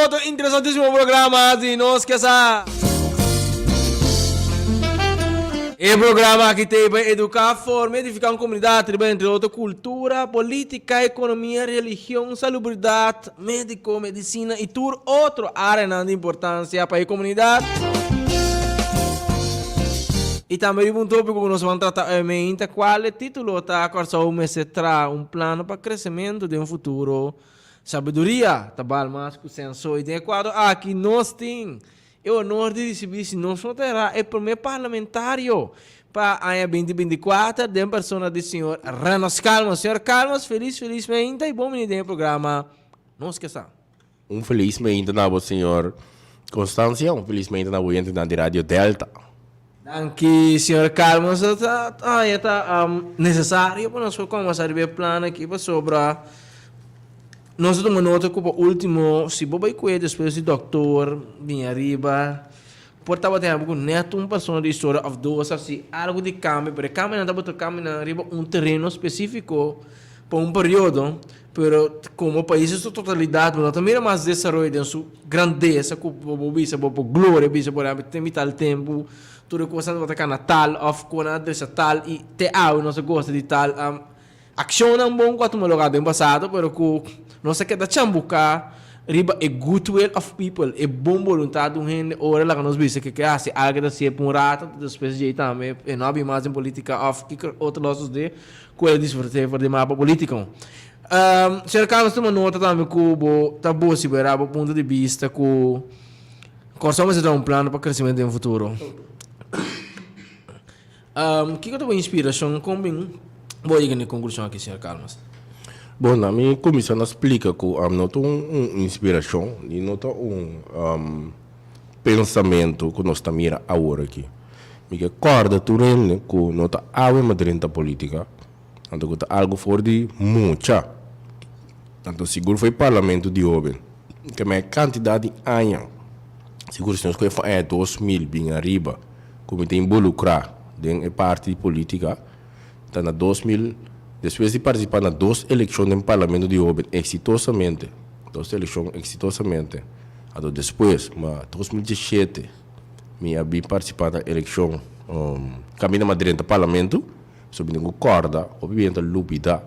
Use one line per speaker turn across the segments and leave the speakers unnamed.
outro interessantíssimo programa de Nos Que Sa. O programa que tem para educar, formar, edificar uma comunidade, entre outra cultura, política, economia, religião, salubridade, médico, medicina e tudo outro área de importância para a comunidade. E também um tópico que nós vamos tratar é qual é o título da corso mesetra, um plano para crescimento de um futuro. Sabedoria, tabal mais que o senso adequado. Aqui nós temos o honor de receber, se não terá, o primeiro parlamentário para a 2024 de persona do senhor Renos Calmas. Senhor Calmas, felizmente, e bom menino no programa. Não esqueça.
Felizmente na boa senhor Constância, felizmente na boa entidade de Rádio Delta.
Danke, senhor Calmas. Está necessário para nós começar a ver o plano aqui para sobre. Nós temos uma nota que o último, se boba e coelho, depois do doutor, vinha arriba, portava tempo com neto, uma pessoa de história of dois, assim, algo de câmbio, porque câmbio não estava caminhando arriba um terreno específico por um período, pero como o país é sua totalidade, mas também é mais desenvolvido em sua grandeza, com a glória, por tem tal tempo, tudo coisa que está natal, of com a adressa tal, e te há, nós gosta de tal, ação é bom quanto uma lugar do passado, pero com nós quer chambucar riba a goodwill of people, é bom vontade um gente ora lá que nós vimos que assim algo da ser por rata depois de também e não há mais em política of que outros nossos de com ele desfrutar de mapa político. Cercamos uma nota também com tá bom se ver o ponto de vista com começamos a dar um plano para crescimento no futuro. Que eu tua inspiração como vou ir na conclusão aqui, senhor Calmas.
Bom, a minha comissão explica que não tem uma inspiração e não tem pensamento que nós estamos mirando agora aqui. Me acorda tudo que não está algo dentro da política, então que está algo fora de muita. Então seguro foi parlamento de jovem, que a minha quantidade de anos, seguro se nós foi 2000 bem arriba, como tem involucrar dentro da parte política, está na 2000. Depois de participar nas duas eleições no Parlamento de Jovem exitosamente, então depois, em 2017, me havia participado da eleição caminho Madrid do Parlamento, sobre o corda, obviamente, lúpida.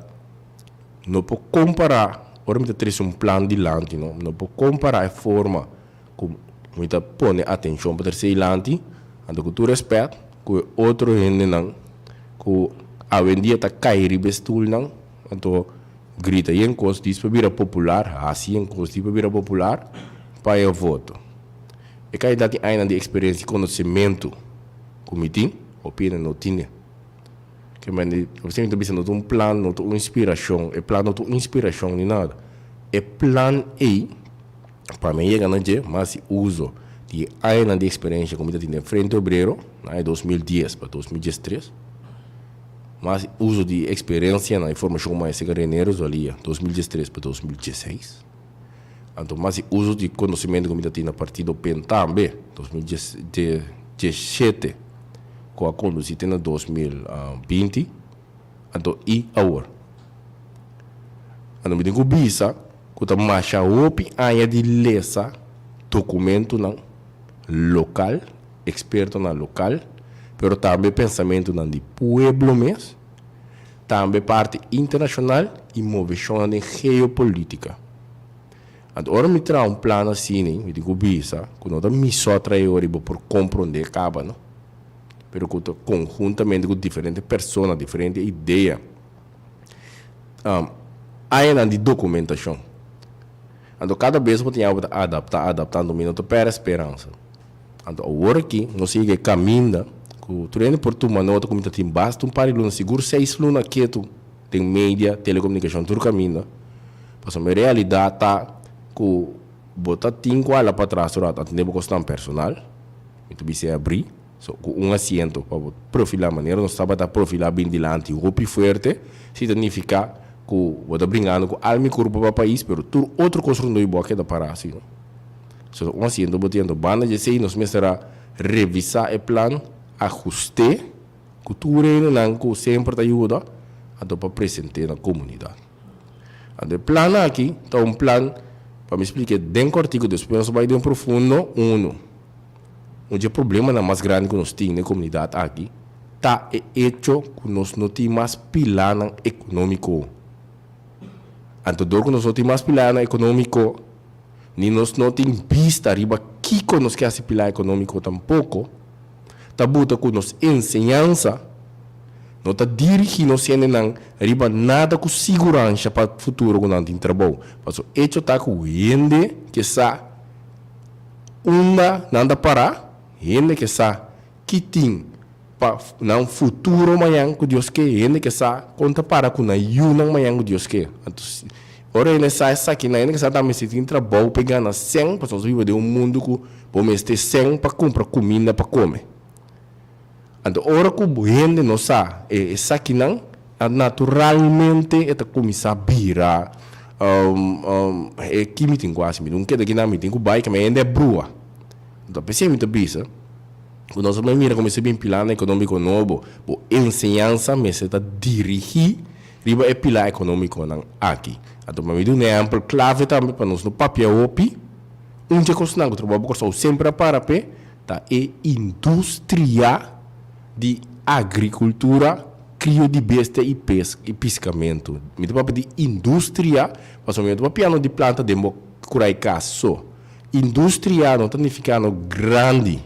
Não pode comparar, ora, me traz um plano de lante, não pode comparar a forma como me põe atenção para ter lante, então com todo respeito, com outro gente, com hoje em dia está cair bestul não, então grita e encosta diz para virar popular, assim encosta diz para virar popular, para eu voto. E cada daqui ainda de experiência e conhecimento, como tem, opinião não tinha. Que mas você não precisa de um plano, não tem uma inspiração, e plano não tem inspiração nem nada. E plano aí, para mim chegar na dia, mas uso de ainda de experiência como tem em frente ao obreiro, em 2010 para 2013. Mas uso de experiência na informação mais segredos ali, 2013 para 2016. Então, mas uso de conhecimento que tem na partida PEN também, 2017, com a conduzida em 2020, então, e agora. Então, me digo, bisa, que está mais a área de lesa, documento não, local, experto na local, pero também pensamento de pueblo mesmo, também parte internacional e movição de geopolítica. Agora me traz um plano assim, me digo bisa, que não me só traz por compreender acaba, não? Pero que conjuntamente com diferentes pessoas, diferentes ideias, ainda de documentação. Então cada vez eu tenho que adaptando me não pera esperança. Então agora aqui, não sei que caminha. O treino por tu manota como tem basta um par de lunas seguro 6 lunas quieto tem mídia telecomunicação tudo caminho mas a realidade tá que botar 5 ala para trás durante atender o custo personal então você abrir com um assento para profilar maneira não estava a profilar bem dilante o golpe forte significa que você brincando com alma e corpo para o país pero tudo outro construção do boque da para assim so um assento botando banda de sei nos mestra revisar o plano ajuste, cultura que sempre ajuda a para apresentar na comunidade. O plano aqui está um plano Para me explicar, dentro do artigo, depois vai de um profundo, onde o problema não mais grande que nós temos na comunidade aqui, está hecho que nós não temos mais pilar econômico. Então, que nós não temos mais pilar econômico, nem nós não temos vista arriba que nós queremos pilar econômico tampouco, está buta com nós ensinança, não está dirigindo nós arriba nada com segurança para o futuro que nós temos trabalho. Mas o hecho está com gente que está nada para, gente que está que tem para um futuro amanhã que Deus quer, gente que está conta para com a yuna amanhã que Deus quer. Ora, ele sai aqui, ele está também se tem trabalho pegando 100 para nós viver de um mundo que vamos ter 100 para comprar comida para comer. Então, ora que o gente não sabe, essa aqui não, naturalmente, está começar a virar, que me tem quase, não quer daqui na meeting, que o bike ainda é brua. Então, pensei muito bisa, quando nós vamos mirar como se bem pilar econômico novo, a ensinança, mas está dirigir, riba é pilar econômico aqui. Então, me dá um exemplo clave também para nós no papel opi, onde que nós trabalhamos sempre para pé, tá é indústria de agricultura, crio de besta e pescamento. Me dá de indústria, mas me dá piano de planta de curaicaço. Indústria não está ficando grande,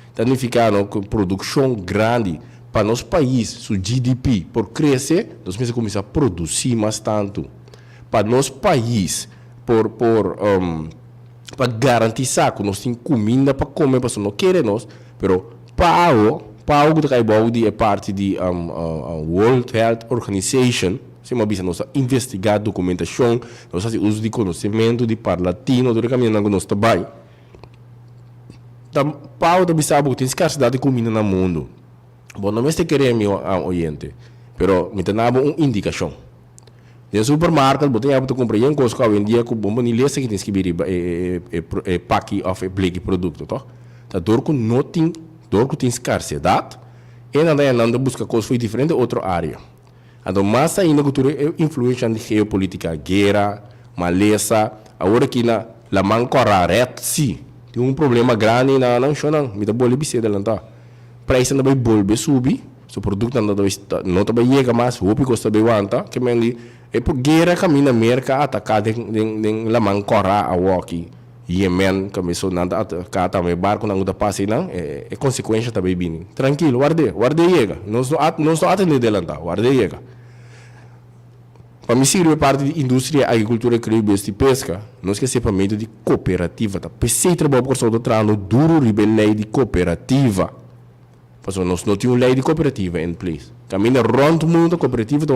está ficando com produção grande para nosso país, o GDP, por crescer, nós precisamos começar a produzir mais tanto. Para nosso país, para garantizar que nós temos comida para comer, para não querer nós, mas PAO que é parte da World Health Organization, se uma vez nós investigar documentação, nós fazemos uso de conhecimento de parlatino, do caminho que nós trabalhamos. PAO também sabe que tem escassidade de comida no mundo. Bom, não é que queremos oriente, mas me dá uma indicação. No supermercado, você tem comprar em Costco, hoje em dia, com bomba de lista que tem que vir pack of black produto, tá? Tá dor que não tem escassidade, e ainda busca coisas foi diferente outra área. Então, mais ainda que influência de geopolítica, guerra, maleza, agora que na mancora sim, tem um problema grande na nação, me dá boa biceda lá, tá? Preço não vai voltar subir, o produto não vai chegar mais, o pico está bem alta, que me é por guerra caminha América atacar den la mancora a walkie Yemen começou nada atacar também barco não da passe não é consequência também bem tranquilo guarde chega não só atender dela tá guarde chega para me servir parte de indústria agricultura e pesca não esquecer para meio de cooperativa tá pensei trabalhar por todo trano duro lei de cooperativa. Porque nós não temos lei de cooperativa em place. Caminha rond o mundo, a cooperativa tem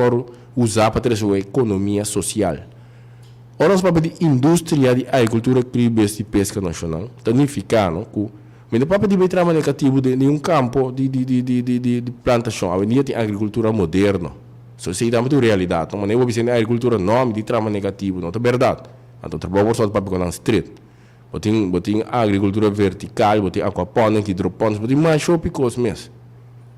usar para ter a sua economia social. Ora, nós vamos de indústria de agricultura, e pesca nacional, significando que mas não pode ter trabalho negativo de um campo de plantação. A dia tem agricultura moderna. Se você está muito realidade, mas não é uma agricultura nome de trabalho negativo, não é verdade. Então, trabalho só para pegar na street. Botem agricultura vertical, botem aquaponics, hidroponics, botem mais chopicos mesmo.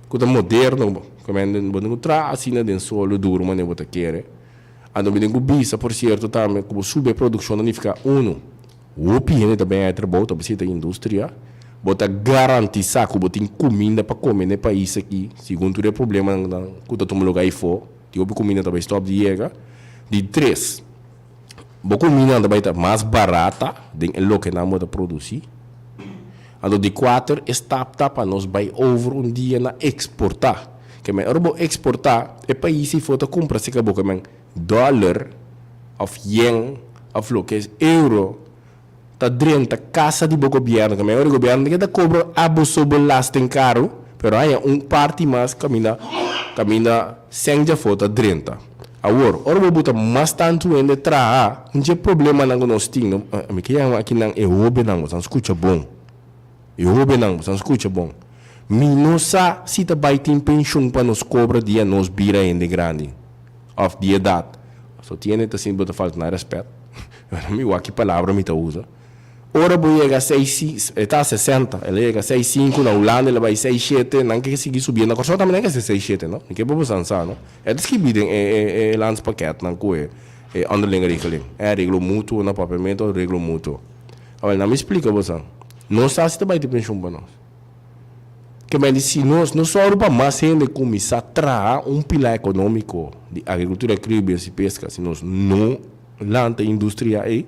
Coisa moderno, como é que traz assim dentro solo duro, mas não botar querer. Ando bem com bisa, por certo, também como subprodução não fica o piano também é trabalho, também se tem indústria. Bota garantizar que botem comida para comer no país aqui, segundo o problema que todo mundo lugar aí for, tipo comida também stop de chega. De 3 boa comida também está mais barata do que nós vamos produzir. Então, de 4, está para nós vai over um dia na exportar. Que é melhor exportar, é país se for comprar se acabou que é dólar, of yen, of lo que é euro, está dentro da casa do governo, que é melhor o governo que está cobra abuso belasting caro, pero aí parte mais caminha sem já foto dentro. Agora, vou botar mais tanto ainda tra, não tem problema não nós temos, me que aqui não é obe não, você escuta bom. É obe não, você escuta bom. Minosa se tá vai ter pensão para nos cobra dia nos bira ainda grande. Of the idade. Só tinha que assim botar falta na respeito. Eu aqui palavra me tá usa. Ora vou chegar a 6, está 60, ela chega a 6,5, na Holanda ela vai 6,7, não quer seguir subindo, na Corsão também não quer ser 6,7, não? Não quer para você não? É das que bidem, é lance paquete, não coe. é underling regeling. É reglo mútuo na pagamento, reglo mútuo. Agora, não me explica você. Não está se também de pensão para nós. Que bem, se nós não só para mais ainda começar a trazer pilar econômico de agricultura, agrícola e pesca, se nós não lança a indústria aí,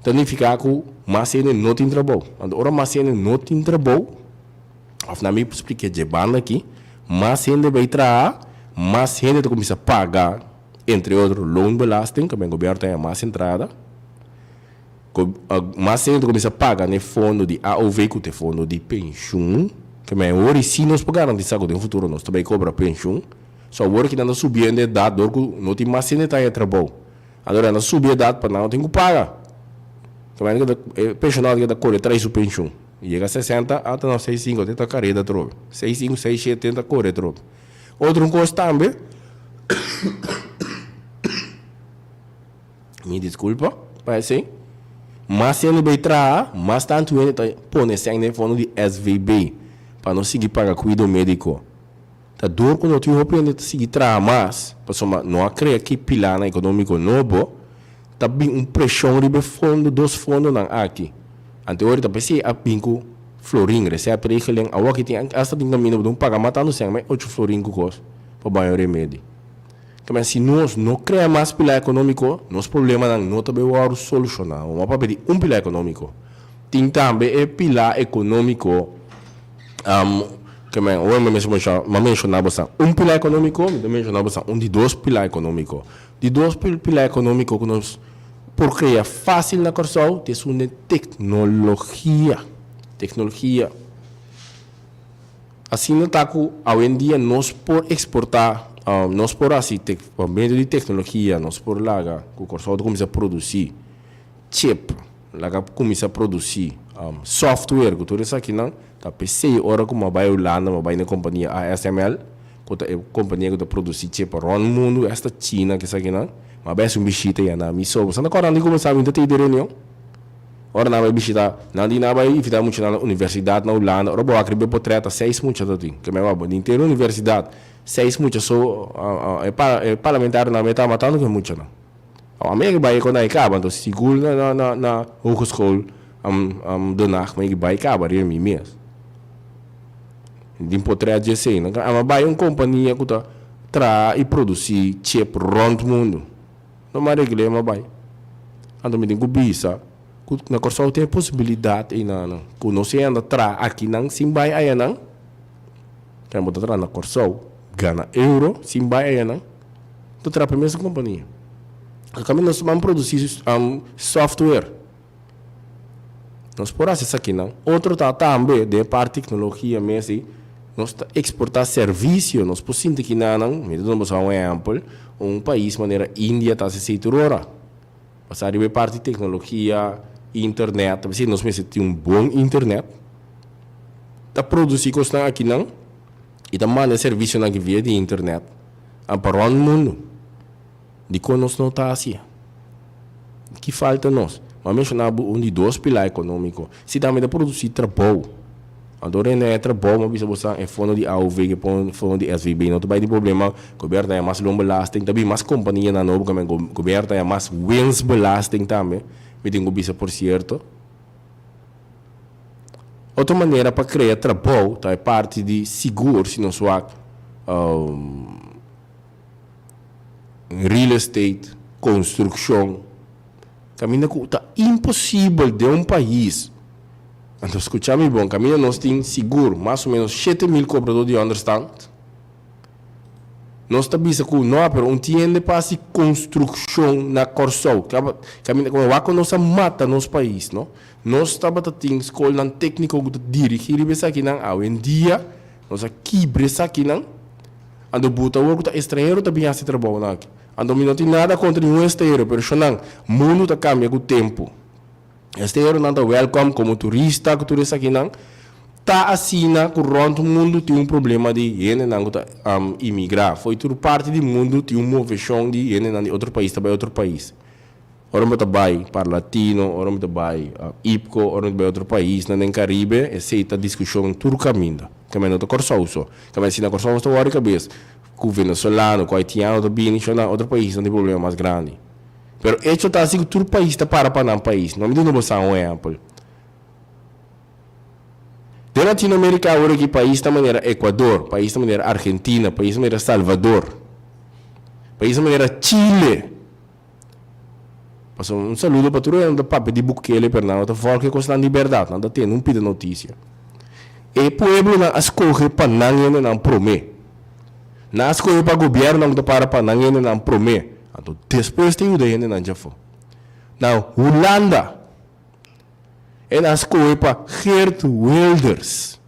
significa que mais ainda não tem trabalho. Agora mais ainda não tem trabalho, afinal me expliquei de banda aqui, mais ainda vai trazer, mais ainda começa a pagar, entre outros, loan belasting, que o governo tem mais entrada, mas ainda começa a pagar no fundo de AOV, que é fundo de pensão, que é hoje se nós pagarmos de saco no futuro, nós também cobra pensão, só agora que não subir a idade, não tem mais ainda tá trabalho. Agora não subir a idade para não tem que pagar. Que é pensionado que da cor traz o pensão. Chega a 60, até não 65, tenta carreira troca. 65, 67, tenta correr troca. Outro coisa também. Me desculpa, parece assim. Mas se ele vai trazer, mas tanto ele põe sangue no fundo de SVB para não seguir pagar cuidado médico. Tá dor quando eu tenho a seguir trazer mais, para não acredita que pilar econômico novo, tá bem pressão de fundo dos fundos não aqui. Anterior tá pensei a pinco florim, recebe para ele a o que tem hasta tem caminho de pagar matando sangue, mas 8 florim com coisa para banho remédio. Mas se nós não criamos mais pilar econômico, nosso problema não também vai solucionar. Vamos para pedir pilar econômico. Tem também pilar econômico, que eu mencionava pilar econômico, eu mencionava de 2 pilar econômico. De 2 pilar econômico que nós porque é fácil na corção, tem uma tecnologia. Assim não está que hoje em dia nós por exportar nós por assim, por meio de tecnologia, nós por lá, que o corso começa a produzir chip, lá começa a produzir software, que tudo isso aqui não, tá PC, ora como vai lá, vai na companhia ASML, que é a companhia que produz chip para o mundo, esta China que isso aqui não, mas vai ser um bichito aí na missão, você não corre nem começar a ter ideia nenhum. Ora não vai visitar, não vai visitar muito na universidade na Holanda, ora boa, acredito por treta 6 muito já tem, que me vai bom, inteiro universidade 6 muito só é parlamentar na meta matando que muito não. A minha vai quando aí acaba, então seguro na hogeschool donar, mas vai acabar ele mesmo. De por treta de sei, não, mas vai companhia que tá tra e produzir chip round mundo. Não mais regle, mas vai. Então me tem que bisa. Na corção tem possibilidade e não que não se anda tra aqui não sim vai aí não quer botar tra na corção ganha euro sim vai aí não tu tra para mesma companhia a caminho nós vamos produzir software nós por isso aqui não outro tá também de parte tecnologia mesmo nós exportar serviço nós por sinto que não me dou um exemplo país maneira Índia tá se situando passar de parte de tecnologia internet, se nós temos bom internet, tá produzir coisas aqui não, e também manda serviço na via de internet, para o mundo, de como nós não tá assim, que falta nós, mas mencionava de 2 pilares econômicos, se também de produzir trabalho, agora não é trabalho, mas você é fundo de AOV, que é fundo de SVB, não tem problema, o governo é mais longo belasting, também mais companhia na nova, o governo é mais wins belasting também, me tenho que por certo. Outra maneira para criar trabalho é parte de seguro, se não só real estate, construção. Caminho que está impossível de um país. Então, escutamos bom, caminho nós temos seguro, mais ou menos 7.000 cobradores de understand. Nós estamos que não há um tiende para se construção na corção. Caminho como nós mata nosso país, não? Nós estamos tendo escola técnica que dirigir isso aqui não. Hoje em dia nós quebra isso aqui não. Ando buta o que estrangeiro também faz trabalho não. Ando não tem nada contra nenhum estrangeiro, mas não, o mundo está cambiando com o tempo. Estrangeiro não está welcome como turista, que tudo isso aqui não. Tá assim na corrente o mundo tem problema de imigrar. Foi tudo parte do mundo tem moveção de de outro país também outro país. Ora me vai para latino, ora me vai IPCO, ora me vai outro país na Caribe, aceita discussão tudo caminho. Caminho não corso uso. Caminho se na corso uso hora cabeça. com o venezuelano, com o haitiano também, isso é outro país não tem problema mais grande. Pero hecho está assim que todo país está para um país, não me dá um exemplo. De Latinoamérica agora que país da maneira Equador, país da maneira Argentina, país da maneira Salvador, país da maneira Chile. Passou um saludo para todo mundo papo de Bukele, Pernambuco, da volta que custa liberdade, não tem, não pede notícia. E pueblo não escolhe para não prometer. Não escolhe para governo não para não prometer. Então depois tem o daí não já foi. Não, Holanda é na escolhe para Geert Wilders.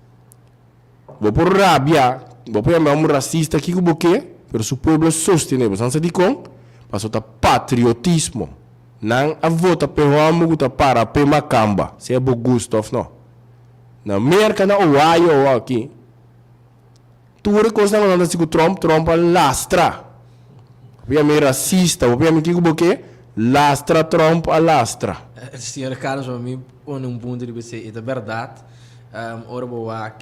Vou por rabia, vou por um racista aqui com o quê? Mas o povo sostenível, não se diz com, passou a patriotismo. Não a vota pelo que para pe Macamba, se é bom gosto não. Na América na Ohio aqui, tudo coisa não anda assim com Trump lastra. Via meio racista, via me digo porque lastra Trump a lastra.
Senhor Carlos, para mim, um ponto de vista é verdade. Ora boa,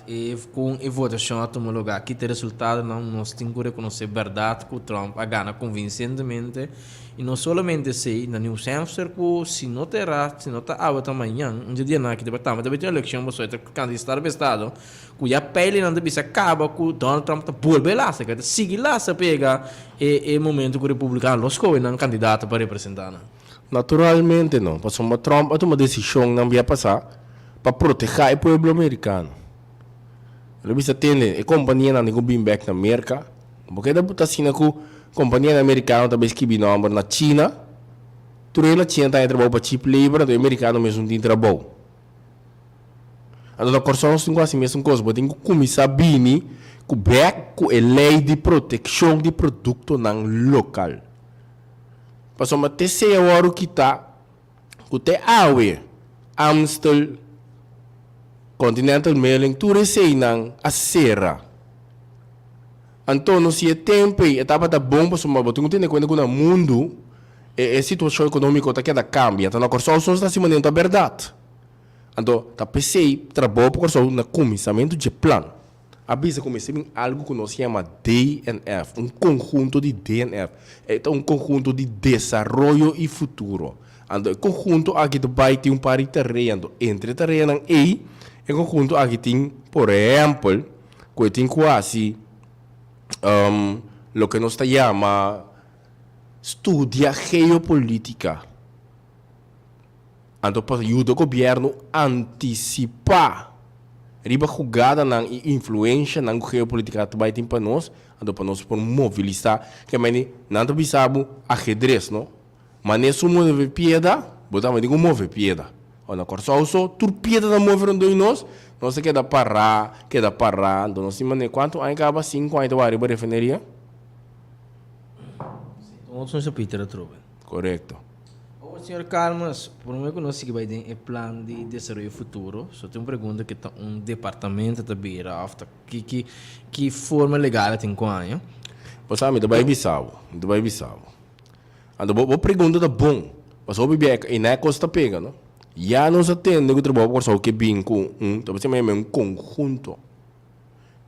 com a votação a tomar lugar, aqui tem resultado, não nós temos que reconhecer a verdade que o Trump a ganha convincentemente. E não somente sei, na New Hampshire, que se não terá, se não está amanhã, um dia não, que debatamos, deve ter eleição, mas o candidato do Estado, que a pele não deve se acaba, que Donald Trump está voltando lá, que sigue lá, se pega, e momento que o republicano los coe, não candidato para representar.
Naturalmente não, passou uma Trump, uma decisão não vai passar para proteger o povo americano. Ele bisa tem a companhia não tem bem back na América, porque da puta assim que companhia americana também que bin number na China, tudo na China está trabalhando para cheap labor, do americano mesmo tem trabalho. Então, na corção nós temos assim mesmo coisa, mas tem que começar a bini, com back com a lei de proteção de produto não local. Passou uma terceira hora que está, que tem Aue, Amstel, Continental Mailing, tudo sei não a serra. Então, se é tempo e etapa da bomba, mas eu tenho que conta que no mundo a situação econômica está que cambia. Então, na corção só está acima da verdade. Então, tá pensei trabalho para corção no começamento de plano. A bisa comecei em algo que nós chama DNF, um conjunto de DNF. É um conjunto de desenvolvimento e futuro. Então, o conjunto aqui vai ter um par de terreno entre terreno e o conjunto aqui tem, por exemplo, que tem quase lo que nos llama estudia geopolítica. Então, para ajudar o governo a antecipar riba jugada na influência na geopolítica que vai ter para nós, então para nós mobilizar, que é não te bisabo ajedrez, não? Mas nesse move pieda, botamos digo move pieda. Ou na corção só, tudo pieda da mover onde nós se queda parar, então nós temos quanto aí acaba 5 aí do arriba refineria.
Então, nós não Peter Trove.
Correto.
O senhor Carlos, por um que nós seguimos em plano de desenvolvimento futuro, só tem uma pergunta que está um departamento da beira, que forma legal tem com a ano.
Você sabe, do Bissau. Então, vou pergunta da bom, mas o bebê e na costa pega, não? Já não se atende que o trabalho por só que bem com então você mesmo um conjunto.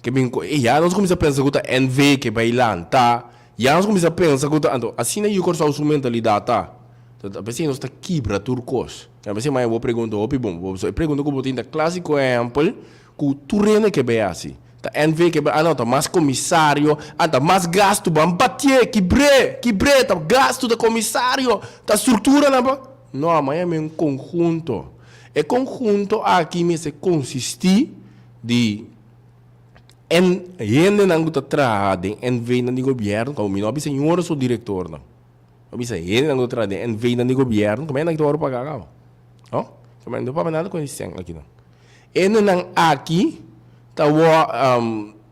Que bem com e já nós começamos a pensar que a NV que vai lá, tá? Já nós começamos a pensar que então assim aí o corso sua mentalidade, tá? Então, assim nós está quebra turcos. Eu pensei mais vou perguntar, bom, eu pergunto como tem da clássico exemplo, que tu rena que vai assim. Tá NV que não, tá mais comissário, tá mais gasto, vamos bater, quebre, tá gasto da comissário, tá estrutura na não, mas é um conjunto. E conjunto aqui me se consiste de gente não está trabalhando em vez do governo, como não é senhor ou diretor não. Não é gente não está trabalhando em vez do governo, como é que eu vou pagar? Não? Como é que eu vou pagar nada com isso aqui não. E não aqui tá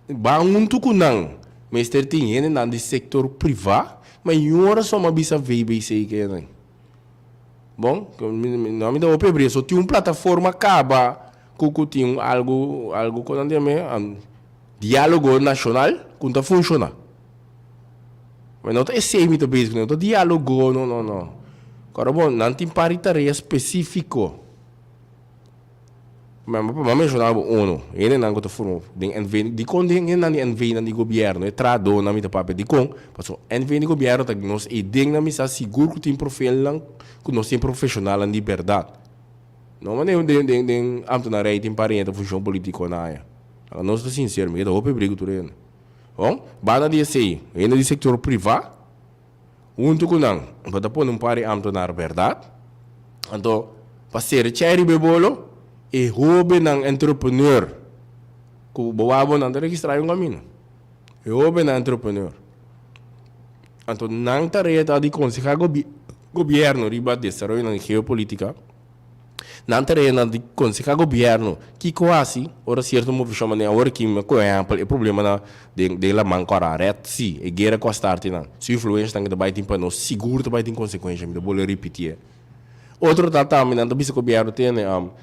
bangunto com não. Mas tem gente não do setor privado, mas senhor só uma bisa VBC que não. Bom, não me dá o pebre, só tinha uma plataforma acaba que tinha algo quando diálogo nacional que não funciona. Mas não é semi também, não é diálogo, não. Agora bom, não tem paritaria específico. Mas mencionava ONU, ele não gosta forma de quando ele não envia no governo, é trado na minha papel de com, passou envia no governo tá nós e ding na missa seguro que tem perfil lang, que nós tem profissional em liberdade. Não mas nem ambtenaar tem parente função política na área. Nós estamos sinceros, mas é o perigo tudo ele. Bom, bana dia sei, ainda do setor privado, untuk não, para pôr um pare ambtenaar verdade, então para ser cherry bebolo e roubo ng entrepreneur. Kung bawabo nang registrar yung caminho. E roubo ng entrepreneur. Então, nang tarefa de consejar governo riba desarrollo ng geopolítica, nang tarefa de consejar governo que quase, ora certo mo chama ne ora que me exemplo, o problema na de la mancora ret si, e guerra com a start na. Se influência tang de baitin pa no seguro de baitin consequência, me bole repetir. Outro tratamento, não bisa governo tem,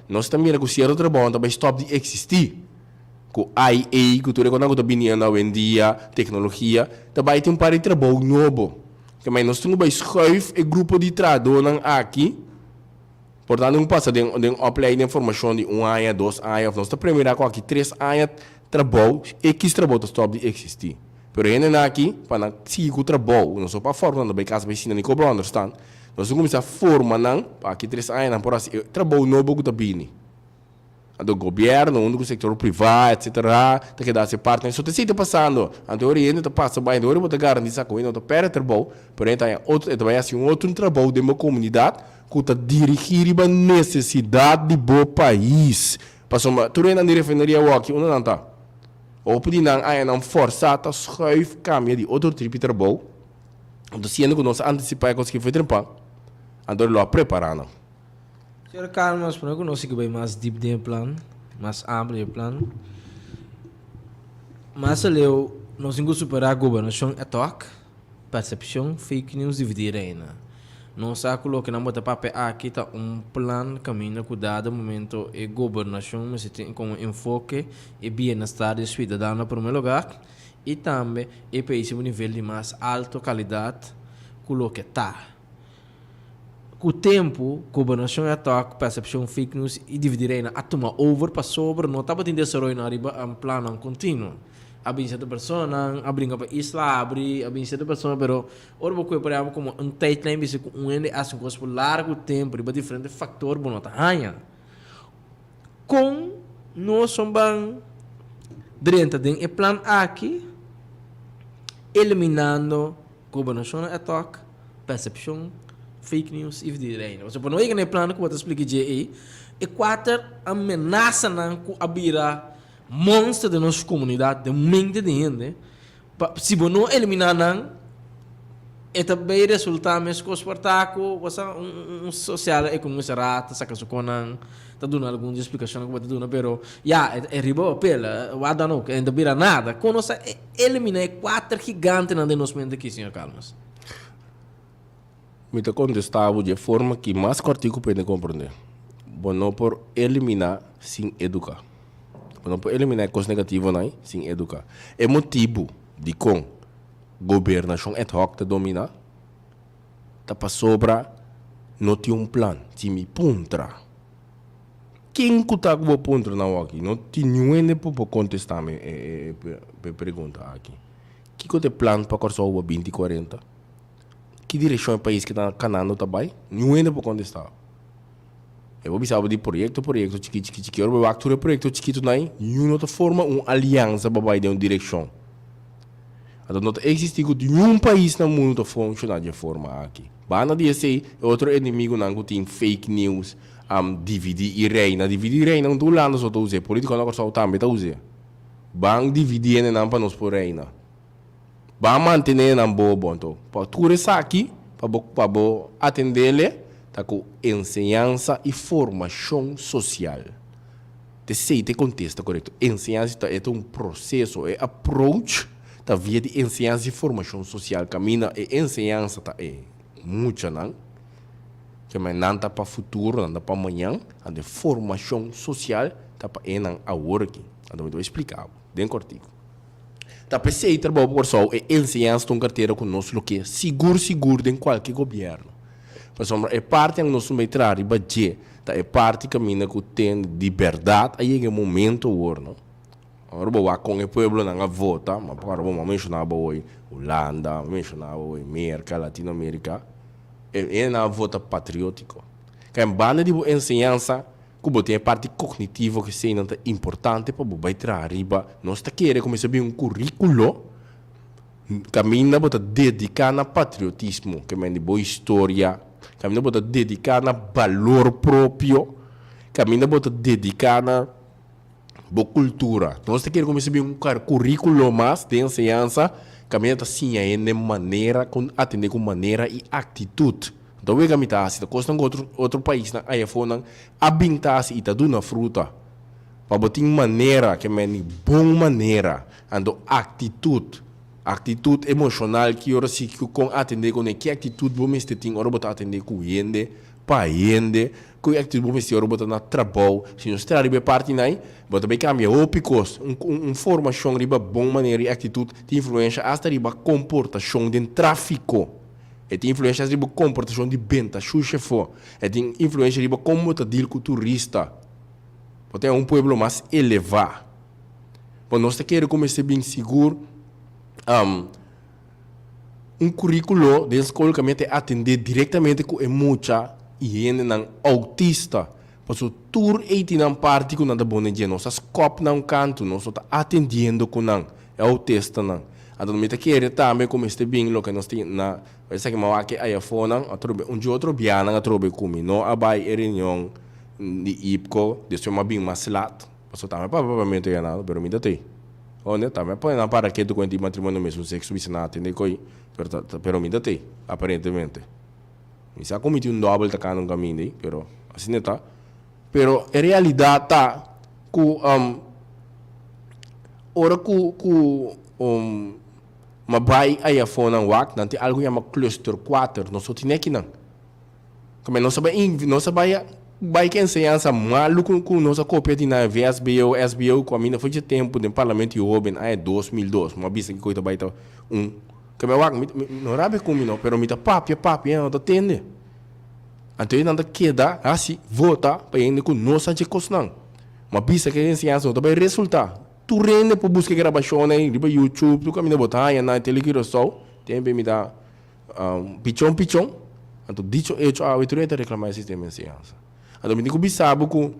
nós também na cozinha trabalho também stop de existir. Com AI, cultura quando nós também na hoje em dia, tecnologia, também tem para trabalho novo. Que mais nós temos mais schuif e grupo de trabalho aqui. Portanto, não passa de apply de informação de ano, 2 anos, nós primeiro aqui 3 anos trabalho, X trabalho stop de existir. Pero ainda aqui, para seguir o trabalho, não só para fora, também caso vai ensinar nem cobrar, understand? Nós começamos a formar, aqui 3 anos, por assim, trabalho novo que está bem. Do governo, do setor privado, etc. Tem que dar-se parte, só tem passando. Então, ainda está passando bem, agora vou garantir essa coisa, não está trabalho, porém, está outro trabalho de uma comunidade que está dirigindo a necessidade de bom país. Passou, tu ainda não refineria aqui, não está. Ou pedir não forçar, está schuif, cambia de outro tipo de trabalho. Então, se ainda que nós antecipar, conseguir fazer trabalho. Então, lo preparando.
Senhor Carlos, para nós que vai mais deep de plan, mais amplo de plan. Mas ali nós temos que superar a governação etoc, percepção, fake news dividir ainda. Nós sabemos que não bota papel aqui tá plan caminho cuidado momento e governação, mas tem como enfoque e bem-estar do cidadão em primeiro lugar e também e país um nível de mais alta qualidade que está. Com o tempo, governação é toque, percepção fake news e dividir ainda a tomar over para sobre, não estava tendo desenvolvimento na riba em plano contínuo. Abrir certa pessoa, abrir para isla, abrir certa pessoa, pero ora vou comparar como um timeline bisa com um ende assim coisa por largo tempo, riba diferente fator bom nota hanha. Com nós somos dentro de plan aqui, eliminando governação é toque, percepção fake news e direito. Você pode não ir no plano que eu te expliquei aí. E 4 ameaça não que abrirá monstro da nossa comunidade, de mente de gente. Se você não eliminar não, é também resultar mesmo com o espartaco, você social econômico rata, saca só com não, tá dando alguma explicação que você dando, pero é riba pela, o ada não, que ainda vira nada. Quando você eliminar 4 gigantes na nossa mente aqui, senhor Carlos.
Me te contestava de forma que mais cortico pode compreender. Não por eliminar sem educar. Não por eliminar coisas negativas não, sem educar. É motivo de com governação ad hoc te dominar. Tá para sobra não tem plano, se me puntra. Quem que tá com o puntra não aqui? Não tem nenhum para contestar me pergunta aqui. Que tem plano para cortar o 2040? Que direção é o país que está canando também? Nenhum ainda pode contestar. Eu vou pensar de projeto, chiquito. Eu vou actuar projeto chiquito, nenhuma forma uma aliança para de uma direção. Então, não existe nenhum país no mundo que funciona de forma aqui. Bana de ser outro inimigo não tem fake news, dividir e reina, não do lado só usa, político não só também usa. Bang dividir não para nós por reina. Vai manter na boa ponto. Para tudo isso aqui, para atender tá com ensinança e formação social. Te contexto correto. Ensinança é um processo, é approach da via de ensinança e formação social. Caminha e ensinança tá é muito não. Que mas não tá para futuro, não tá para amanhã, a de formação social tá para não agora aqui. Então eu vou explicar, bem cortico. Tá pensei trabalho por só e ensinança de carteira conosco que é seguro em qualquer governo. Por sombra, é parte que nós vamos entrar riba je, tá é parte que mina que tem liberdade aí em momento o não. Agora vou com o povo não vota, mas agora vou mencionar hoje Holanda, mencionar hoje América, Latinoamérica, é na vota patriótico. Que é banda de ensinança que tem parte cognitiva que é importante para você entrar riba. Nós está querendo começar a ver um currículo caminha para dedicar na patriotismo, caminha boa história, caminha para dedicar na valor próprio, caminha para dedicar na boa cultura. Nós está querendo começar a ver um currículo mais de ensinança, caminha assim é de maneira, atender com maneira e atitude. Então, o que me está se costa outro país na iPhone, a bintar-se e está dando fruta. Para botar maneira, que é boa maneira, ando atitude. Atitude emocional que ora se com atender com que atitude vamos ter tem ora botar atender com gente, para gente, que atitude vamos ter ora botar na trabalho, se nós está riba parte nai, bota bem cambia opicos, formação riba bom maneira e atitude de influência hasta riba comportação de tráfico. E tem influência riba comportação de venda, xuxa fo. E tem influência riba como tá deal com turista. Porque é um pueblo mais elevado. Bom, nós queremos começar bem seguro um currículo de escola que é atender diretamente com muita e não autista. Porque tur e tem parte com nada bom dia, nós escop não canto, nós está atendendo com não autista não. Então me quer também começar bem lo que nós tem na essa que mau que aí fona, outro biana trobe comi, no abai reunião de IPCO, de ser uma bem maslat. Porque também para me ter nada, pero me dá onde também põe na para que tu conti matrimônio mesmo sexo vicinado entende coi pero me date aparentemente me sa cometi um double tá no caminho aí pero assim não tá pero a realidade tá ku ora ku ma bai aí a fona wak nanti algo chama cluster 4 não só tinha aqui não como não sabe vai que ensinança maluco com nossa cópia de na VSBO, SBO, com a minha foi de tempo do Parlamento Jovem, aí 2002, uma vista que coisa vai estar que meu não rabe comigo não, pero me tá papi, não tá tende. Então não tá queda, assim, vota para ir com nossa de não. Uma vista que ensinança não vai resultar. Tu rende para buscar gravação aí, riba YouTube, tu caminha botar aí na televisão, tempo me dá pichão. Então dicho hecho, eu tenho que reclamar esse sistema de ensinança. Então, eu sabe que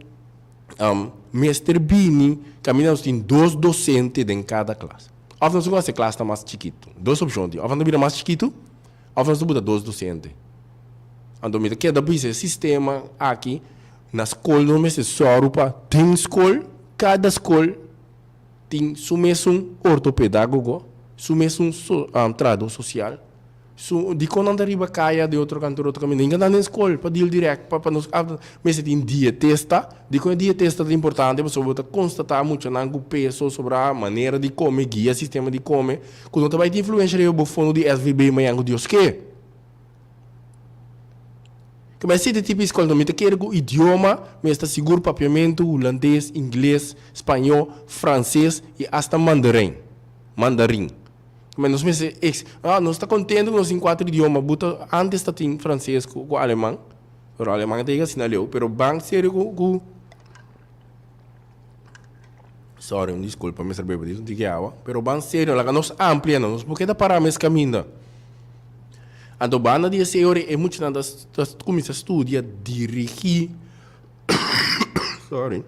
Mestre Bini, caminhamos tem 2 docentes em cada classe. Ou nós vamos classe está mais chiquito. 2 opções. Ou nós vira mais chiquito, ou nós vamos 2 docentes. Então, eu quero dar esse sistema aqui, na escola, não é só tem escola, cada escola tem seu mesmo ortopedagogo, seu mesmo tradutor social. De quando anda riba caia de outro caminho, ninguém anda na escola para deal direto, para nos mas tem dia testa, de quando dia testa é importante, você vai constatar muito o peso sobre a maneira de comer, guia sistema de comer, quando também tem influência do bufono de SVB, mas é Deus que. Mas se tipo de escola não me quer o idioma, mas está seguro papiamento, holandês, inglês, espanhol, francês e até mandarim. Mas nós nós está contente com os 4 idiomas, buta antes está em francês com alemão, pero alemão tem que sinaleu, pero bang sério com sorry, desculpa, me serve para isso, não tinha água, pero bang sério, lá nós amplia nós, porque dá para mais caminho. Então, banda de senhor é muito nada, começa a estudar, dirigir, sorry.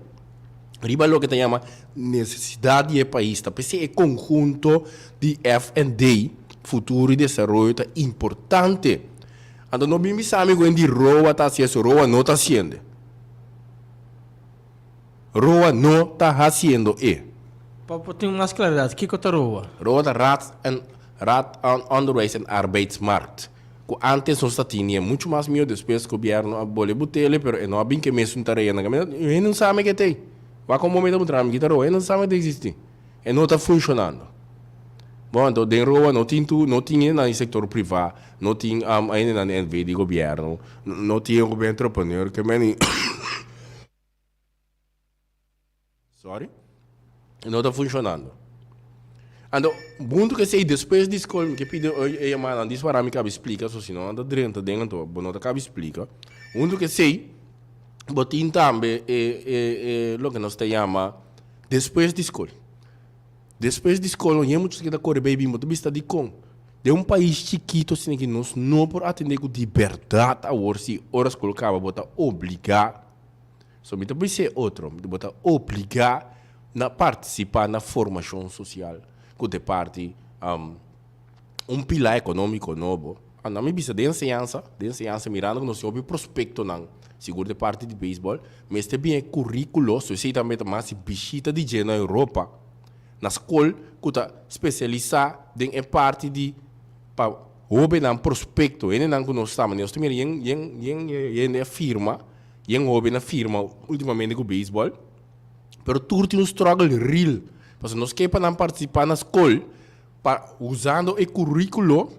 Riba lo que te chama necessidade de país, tá? Porque é conjunto de F&D, futuro e desenvolvimento é importante. Então não me sabe quando ROA está fazendo, ROA não está fazendo. ROA não está fazendo
Para ter mais claridade, o que é ROA?
ROA é Rat Onderwijs en Arbeidsmarkt. Antes nós tinha muito mais medo depois que o governo aboliu o botele, mas não há bem que mesmo terreno. Eu não sabe que tem. Vai com o momento de trâmite, eu não sabe que existe. E não está funcionando. Bom, então, dentro não tinha no setor privado, não tinha ainda na NV de governo, não tinha o governo entrepreneur, que meni... Sorry? Não está funcionando. Ando, muito que sei, depois de escola, que pediu, mano, diz para mim que explica, só se não anda dentro, dentro, não tá que explica. Muito que sei, botin também, lo que nós te chama, depois de escola. Depois de escola, não é muito que da cor baby, muito vista de com. De um país chiquito, assim, que nós não por atender com liberdade, a hora se horas colocava, botar obrigar. Só me também ser outro, botar obrigar na participar na formação social. Que de parte pilar econômico novo. Na minha vista de ensinança mirando que nós temos prospecto não, seguro de parte de beisebol, mas também é currículo, so sei também mais visita de gente na Europa, na escola, que está especializada em parte de para hobby na prospecto, ele não que nós estamos, nós temos em firma, em hobby na firma ultimamente com beisebol, pero tudo tem um struggle real. Porque nós queremos participar na escola usando o currículo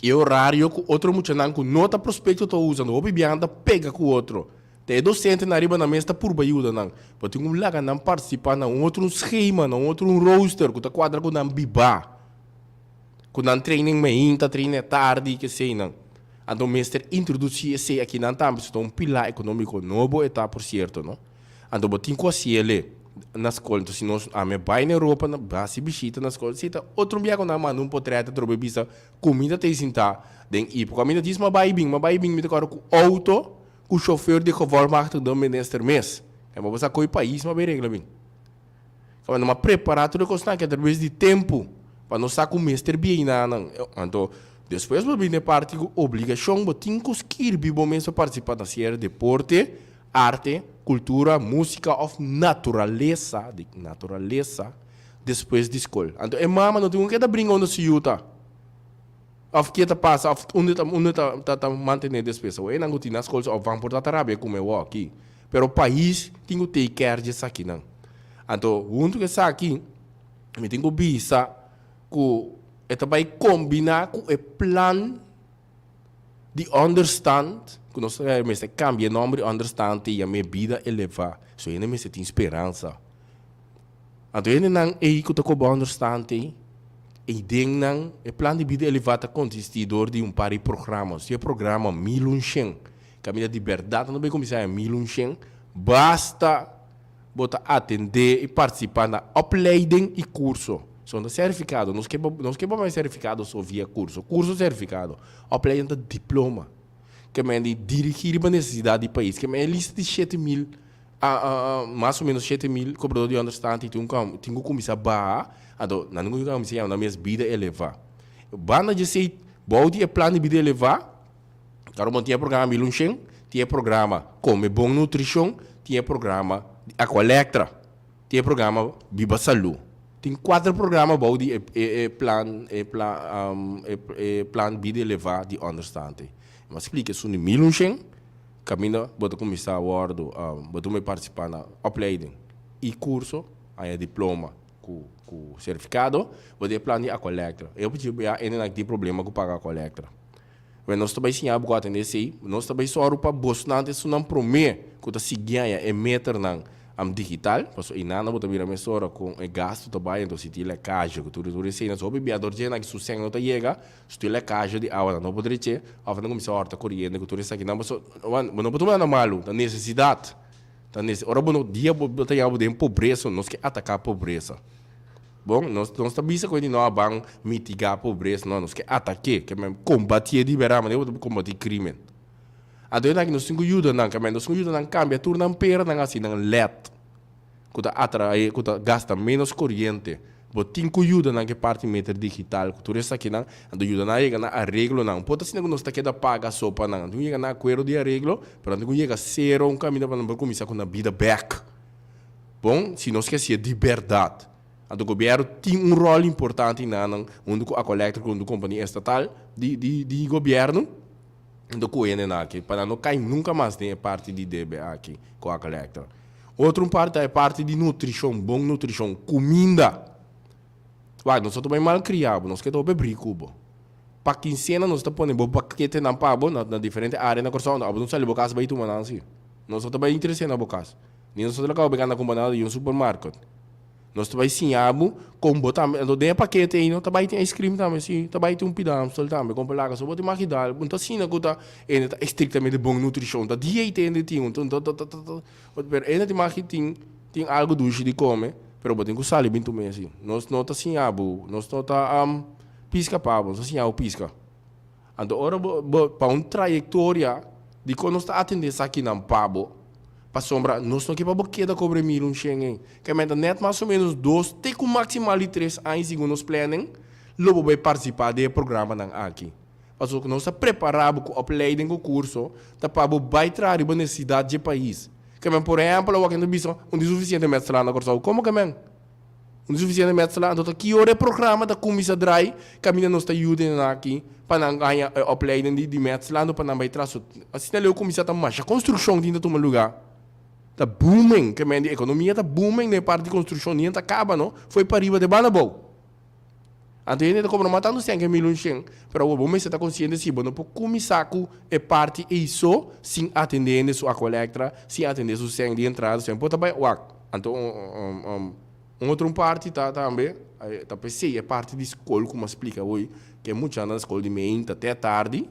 e o horário que outro muchacho que não está prospecto está usando. O bibianda pega com o outro. Tem docente na riba na mesa por ajuda não. Porque tem um lugar não participar na outro esquema, na outro roster que está quadra com não biba. Com não training meia, training tarde que sei não. Então o mestre introduzir esse aqui não também se um pilar econômico novo está por certo não. Então botin com ele na escola, então se nós a minha pai na Europa na base bichita na escola, se tá outro dia quando a mano um potreta trobe bisa comida tem sentar, den e porque a minha diz uma bai bing me tocar com auto, com chofer de Volkswagen do minister mês. É uma coisa coi país uma regra bem. Quando uma preparado de constar que através de tempo para não sacar o mestre bem não. Então depois vou vir na parte obrigação, botin com skirbi bom mesmo participar da série deporte, arte, cultura, música ou natureza, depois de escola. Então, é mama, não tem que dar brincar onde se yuta. Of que tá passa, onde tá mantendo despesa. O não tem na escola, ou vão por Tatarabia, como eu aqui. Pero o país tem que take care disso aqui, não. Então, junto que isso aqui, me tem que bisa, que vai combinar com o plano de understand, que nós cambia o nome de understand e a minha vida elevar. So, eu me tem esperança. Então, eu não é que eu estou understand e denang o plano de vida elevado consistidor de par de programas. Se o programa Milunchen, caminho de liberdade, não vai começar a Milunchen, basta botar atender e participar na opleiding e curso. São certificado, nós queremos mais certificado só via curso. Curso certificado, opleiding de diploma. Que é de dirigir a necessidade do país, que é lista de 7 mil, mais ou menos 7 mil cobradores de understand, e tem que começar a barrar, então, não tem que começar a minha vida elevar. Banda de ser, bode é plano de vida elevar, claro, tinha programa Milunchen, tinha programa Come Bom Nutrição, tinha programa Aqualectra, tinha programa Viva Saúde. Tem 4 programas bode plan vida elevar de understand. Mas explica isso no Milunchen, caminho, bota começar a bordo, bota me participar na opleiding e curso, aí diploma com certificado, bota plano a collector. Eu pedi ainda não tem problema com pagar a collector. Mas nós também sim abo atender sei, nós também só para bastante isso não promete que tá seguindo é meter não digital, porque inana bota vir a mesora com o gasto também, então se tiver caixa, que tudo sei, nós obi biador de na que sucesso não tá chega, se tiver caixa de água não poderia ter, a não começar a horta correndo, que tudo isso aqui não, mas não pode tomar malo, da necessidade, da necessidade. Ora bom dia bota já de pobreza, nós que atacar a pobreza. Bom, nós também se coisa não vamos mitigar a pobreza, não, nós que atacar, que é combater liberar, mas eu combater crime. Então, nós temos que ajudar, nós temos que ajudar a cambiar, tudo não pera, não assim, não LED. Que atrai, que gasta menos corrente. Mas tem que ajudar na parte meter digital, que tudo isso aqui, não ajuda na arreglo, não. Pode ser que nós está querendo pagar sopa, não. Não chega na acordo de arreglo, mas não chega a zero, caminho para começar com a vida back. Bom, se nós queremos liberdade. O governo tem rol importante na onde a coleta com a companhia estatal de governo. Do coelho aqui, para não cair nunca mais nem parte de DB aqui com a coleta. Outra parte é parte de nutrição, bom nutrição, comida. Uai, nós estamos mal criados, nós queremos beber cubo. Para quincena nós estamos pondo paquete na pabo na diferente área na corção, não sabemos se bocas vai tomar assim. Nós estamos interessados na bocas. Nem nós estamos acabando na companhia de um supermercado. Nós também sinhabo com botar, então tem paquete aí, não também tem ice cream também, sim, também tem pidam, sol também, com pelaga, só botar maquidal, então sim, na guta, tá estritamente bom nutrição, tá dieta ainda tem, então ainda tem algo doce de comer, pero botem com sal bem também assim. Nós não tá sinhabo, nós não tá pisca pabo, nós sinhabo pisca. Então ora para uma trajetória de quando nós tá atendendo aqui na pabo, para sombra, nós não queremos boqueda cobre mil Schengen. Que é net mais ou menos 2, até com maximal de 3 anos, segundo os planning, logo vai participar do programa aqui. Mas o que nós estamos preparados com a opleiding com o curso, para bailar a necessidade do país. Que é, por exemplo, o que nós vimos, suficiente metros lá na Corsão. Como que é? Suficiente metros lá, então aqui o programa da Comissão Dry, que a minha nos está ajudando aqui, para ganhar a opleiding de metros lá, para não bailar. Assim, a Comissão está mais, a construção dentro de um lugar. Tá booming, que a economia tá booming, na parte de construção nem tá acaba, não? Foi para riba de Banabou. Então, ainda como não matando 100 milhões, pero o bom é estar consciente se não pode começar é parte isso, sem atender sua coleta, sem atender seu 100 de entrada, sem pode também, então outra parte tá também, tá PC é parte de escola, como explica hoje, que é muito na escola de manhã até tarde,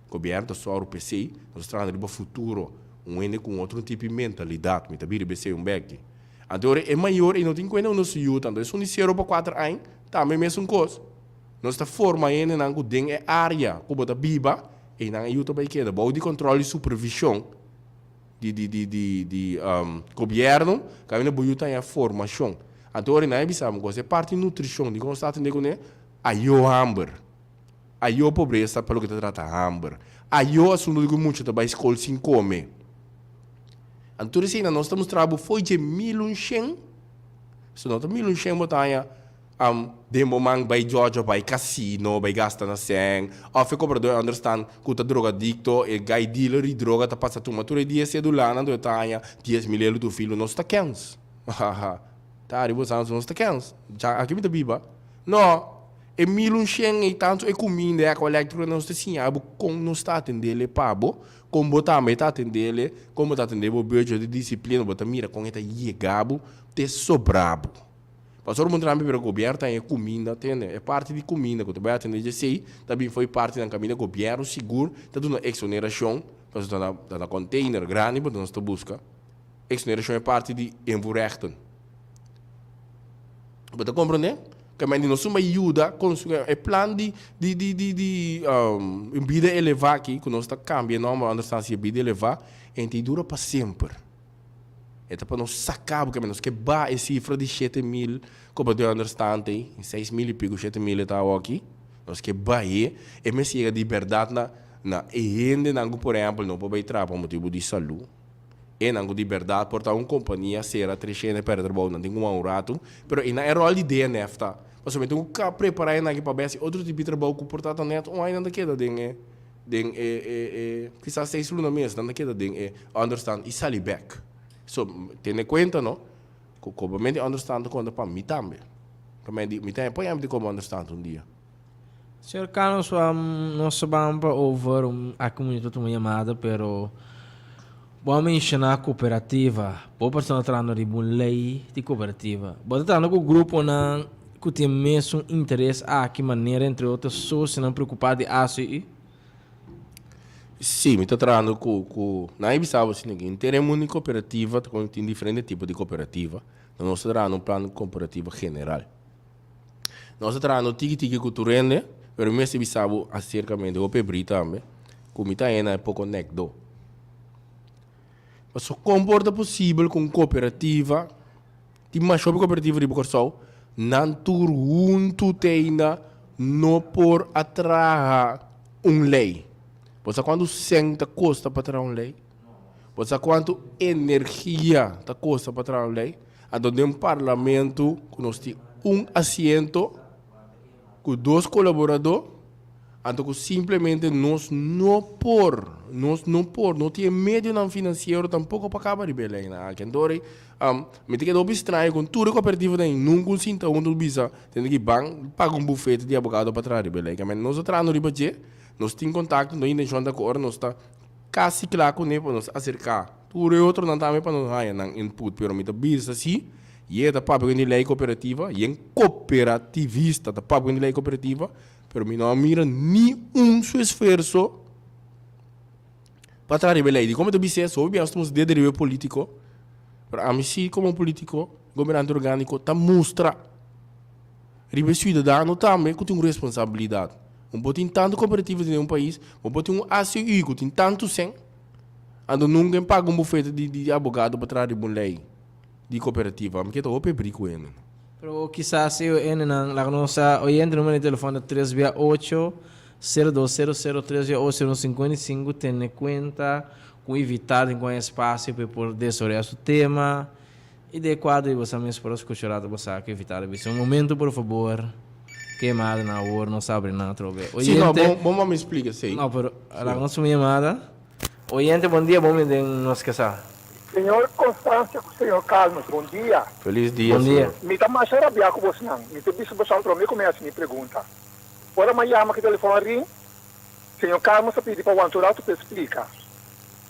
coberta só o PC, nós estamos no futuro. Ende com outro tipo de mentalidade, me tabiri bese back. Então é maior e não tem coisa no seu, então é só de 0 para 4 anos, também mesmo coisa. Nós está forma ainda na den é área, como da biba, e na ajuda para que de controle e supervisão de governo, que ainda boiuta é a formação. Então na bisamo coisa é parte de nutrição, de como está atendendo com ayo hambre. Ayo pobreza pelo que trata hambre. Ayo assunto de muito da escola sem comer. Então, assim, nós estamos trabalhando foi de 1.100. Se nós estamos 1.100, botanha, de momento, vai Georgia, vai casino, vai gastar na sen. Ou fica para doer, understand, que o drogadicto, e gai dealer de droga, tá passando uma tudo dia cedo lá, não tanha 10 mil euros do filho, nós está quentes. Tá, arriba, nós está quentes. Já, aqui me dá biba. Não. E 1.100 e tanto é comida, a coleta, nós está assim, como nós está atendendo, pabo. Como botar a está atendendo, como está atendendo o budget de disciplina, botar mira com esta iegabo, te sobrabo. Pastor Montrame para o governo é comida, entende? É parte de comida, que tu vai atender, já sei, também foi parte da caminho do governo, seguro, está dando exoneração, está na container grande, mas nós estamos buscando. Exoneração é parte de envorechten. Você compreende? Que a nós somos ajuda, é plano de vida elevar aqui, que nós está cambiando, não understand se a vida elevar, e dura para sempre. É para nós sacar, porque nós que ba a cifra de 7 mil, como eu understand, 6 mil e pico, 7 mil está aqui, nós que ba e me chega de liberdade na ainda não, por exemplo, não pode trabalhar por motivo de saúde. E não de liberdade, portar uma companhia será 300 para trabalhar, não tem um rato, mas na é rol de DNF, tá? Mas eu tenho que preparar aqui para ver se outro tipo de trabalho que portar net, ainda não queda quizás 6 lunas mês, não queda understand, e sali back. So, tem em conta, não? Como me understand quando para mim também. Para mim também põe como understand dia.
Senhor Carlos, nós sabemos over a comunidade uma chamada, pero vamos mencionar a cooperativa. Vou passar a trabalhar de uma lei de cooperativa. Vou trabalhar com o grupo que tem mesmo interesse a que maneira, entre outras pessoas, se não preocupar de ACI.
Sim, me estou trabalhando com na Ibisaba, assim, teremos uma cooperativa, tem diferentes tipos de cooperativa. Nós estamos trabalhando um plano de cooperativa general. Nós estamos trabalhando tiki-tiki culturende, pero mesmo Ibisaba, acerca de o pebri também, como está é pouco necdo. Mas o comporta possível com cooperativa, tem mais sobre cooperativa de Bocorsol, não turunto ainda não por atrás lei. Você quanto senta custa para trazer uma lei? Você quanto energia está custa para trazer uma lei? Aonde um parlamento que nós temos assento com 2 colaboradores, então simplesmente nós não temos meio financeiro tampoco para acabar de belém na então me tem que dar estranho com tudo cooperativa daí nunca sinta onde bisa tem que paga um bufete de abogado para trás de belém mas nós atrás no budget nós temos contato nós intenção da cor nós está quase claro com ele para nos acercar tudo outro não também para nós ganhar input pero me tá bisa assim E é papo com lei cooperativa, e é cooperativista, da papo com lei cooperativa, pero mi não mira nenhum seu esforço para trazer a lei. Como tu disse, só bem estamos de deriva político, para a mim sim como político, governante orgânico, tá mostra, ribe cidadão também que tem responsabilidade. Um pouco tem tanto cooperativas em um país, um pouco tem ACI que tem tanto sem, ando nunca paga bufete de advogado para trazer uma lei de cooperativa, porque estou a com ele.
Pero quizás eu la nossa oyente número de telefone 368 0200 368 55 tendo em conta com evitar com espaço para poder sobre esse tema e de quadro você mesmo para escutar você que evitar um momento por favor queimada na hora não sabe nada trove.
Sim, não, bom me explica sim.
Não, pero la nossa chamada. Oyente, bom dia, bom dia, nos casar.
Senhor Constância, senhor Carlos, bom dia.
Feliz dia,
bom dia.
Me está mais rabia com você, não. Me tem visto você outro, me começa a me pergunta. Ora, amanhã, que o telefone ring, senhor Carlos, pedi para o Antônio para explicar.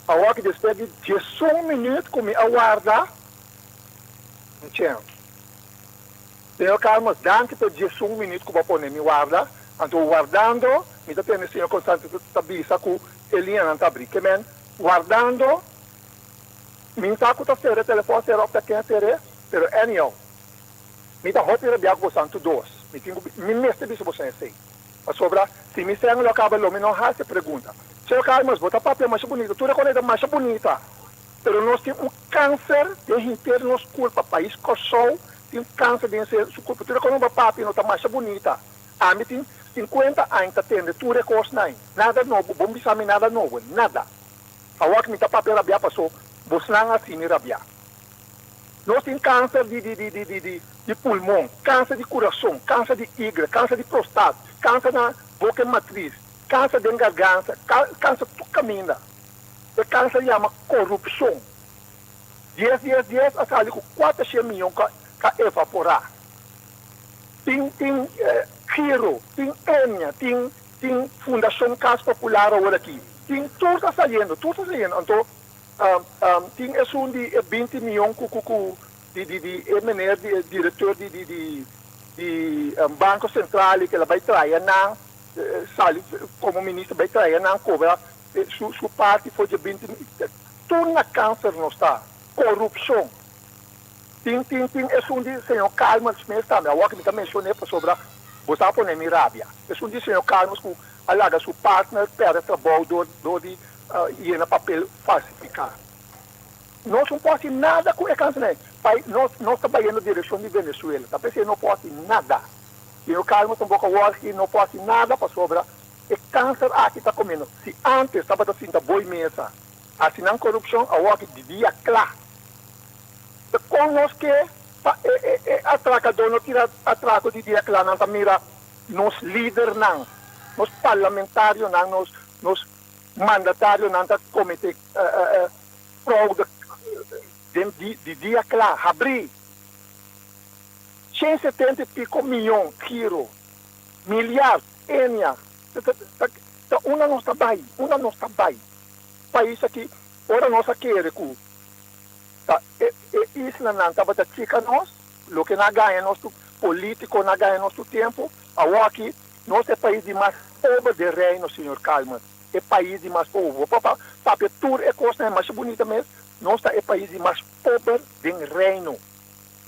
A hora que depois de 1 minuto, como me aguarda, não tinha. Senhor Carlos, danke por 1 minuto que eu vou me guarda. Estou guardando, me está tendo senhor Constância, está bisa com Eliana, não está brincando, guardando. Min saco tá ser telefone ser opta quem ser, pero anyhow. Me tá hotira biaco você anto dos. Me tinha me mestre bicho você sei. Mas sobra se me senho lo acaba lo me não hace pergunta. Senhor Carlos, bota papel mais bonito, tudo quando é mais bonita. Pero nós temos câncer de inteiro nos culpa país coçou, tem câncer de ser su culpa tudo quando papel não tá mais bonita. A mim tem 50 anos tá tendo tudo é coisa não. Nada novo, bom me nada novo, nada. A hora que me tá papel rabia passou você não assim me rabia. Nós temos câncer de pulmão, câncer de coração, câncer de hígado, câncer de prostate, câncer na boca matriz, câncer de garganta, câncer tudo caminha. O câncer chama corrupção. 10, a sair com 400 milhões para evaporar. Tem Giro, tem Enya, tem Fundação Casa Popular agora aqui. Tem tudo está saindo. Então, tem esse de 20 milhões de diretor de Banco Central que ela vai trazer na sali como ministro vai trazer na cobra sua parte foi de 20 milhões. Tudo na câncer não está. Corrupção. Tem esse de senhor Carlos mesmo também. A que me mencionei para sobre você pôr em rábia. Esse de senhor Carlos que alaga sua partner perde trabalho do e na papel falsificar. Nós não podemos nada com o câncer. Nós trabalhamos na direção de Venezuela. Tá pensando não pode nada. E o Carlos um pouco que não pode nada para sobre o câncer aqui está comendo. Se antes estava assim da boa mesa, assim não corrupção, a hora que devia claro. Com nós que atracador não tira atraco de dia claro, não mira nos líderes não, nos parlamentários não, nos mandatário não está cometer fraude de dia claro, abrir 170 e pico milhões de milhares, enia, uma não está bem, país aqui, ora nós aqui que isso não estava da chica nós, o que não ganha nosso político, não ganha nosso tempo, agora aqui, nós é país de mais pobre de reino, senhor Calmas. É país de mais povo. Papai, tudo é coisa mais bonita mesmo. Nós é país de mais pobre do reino.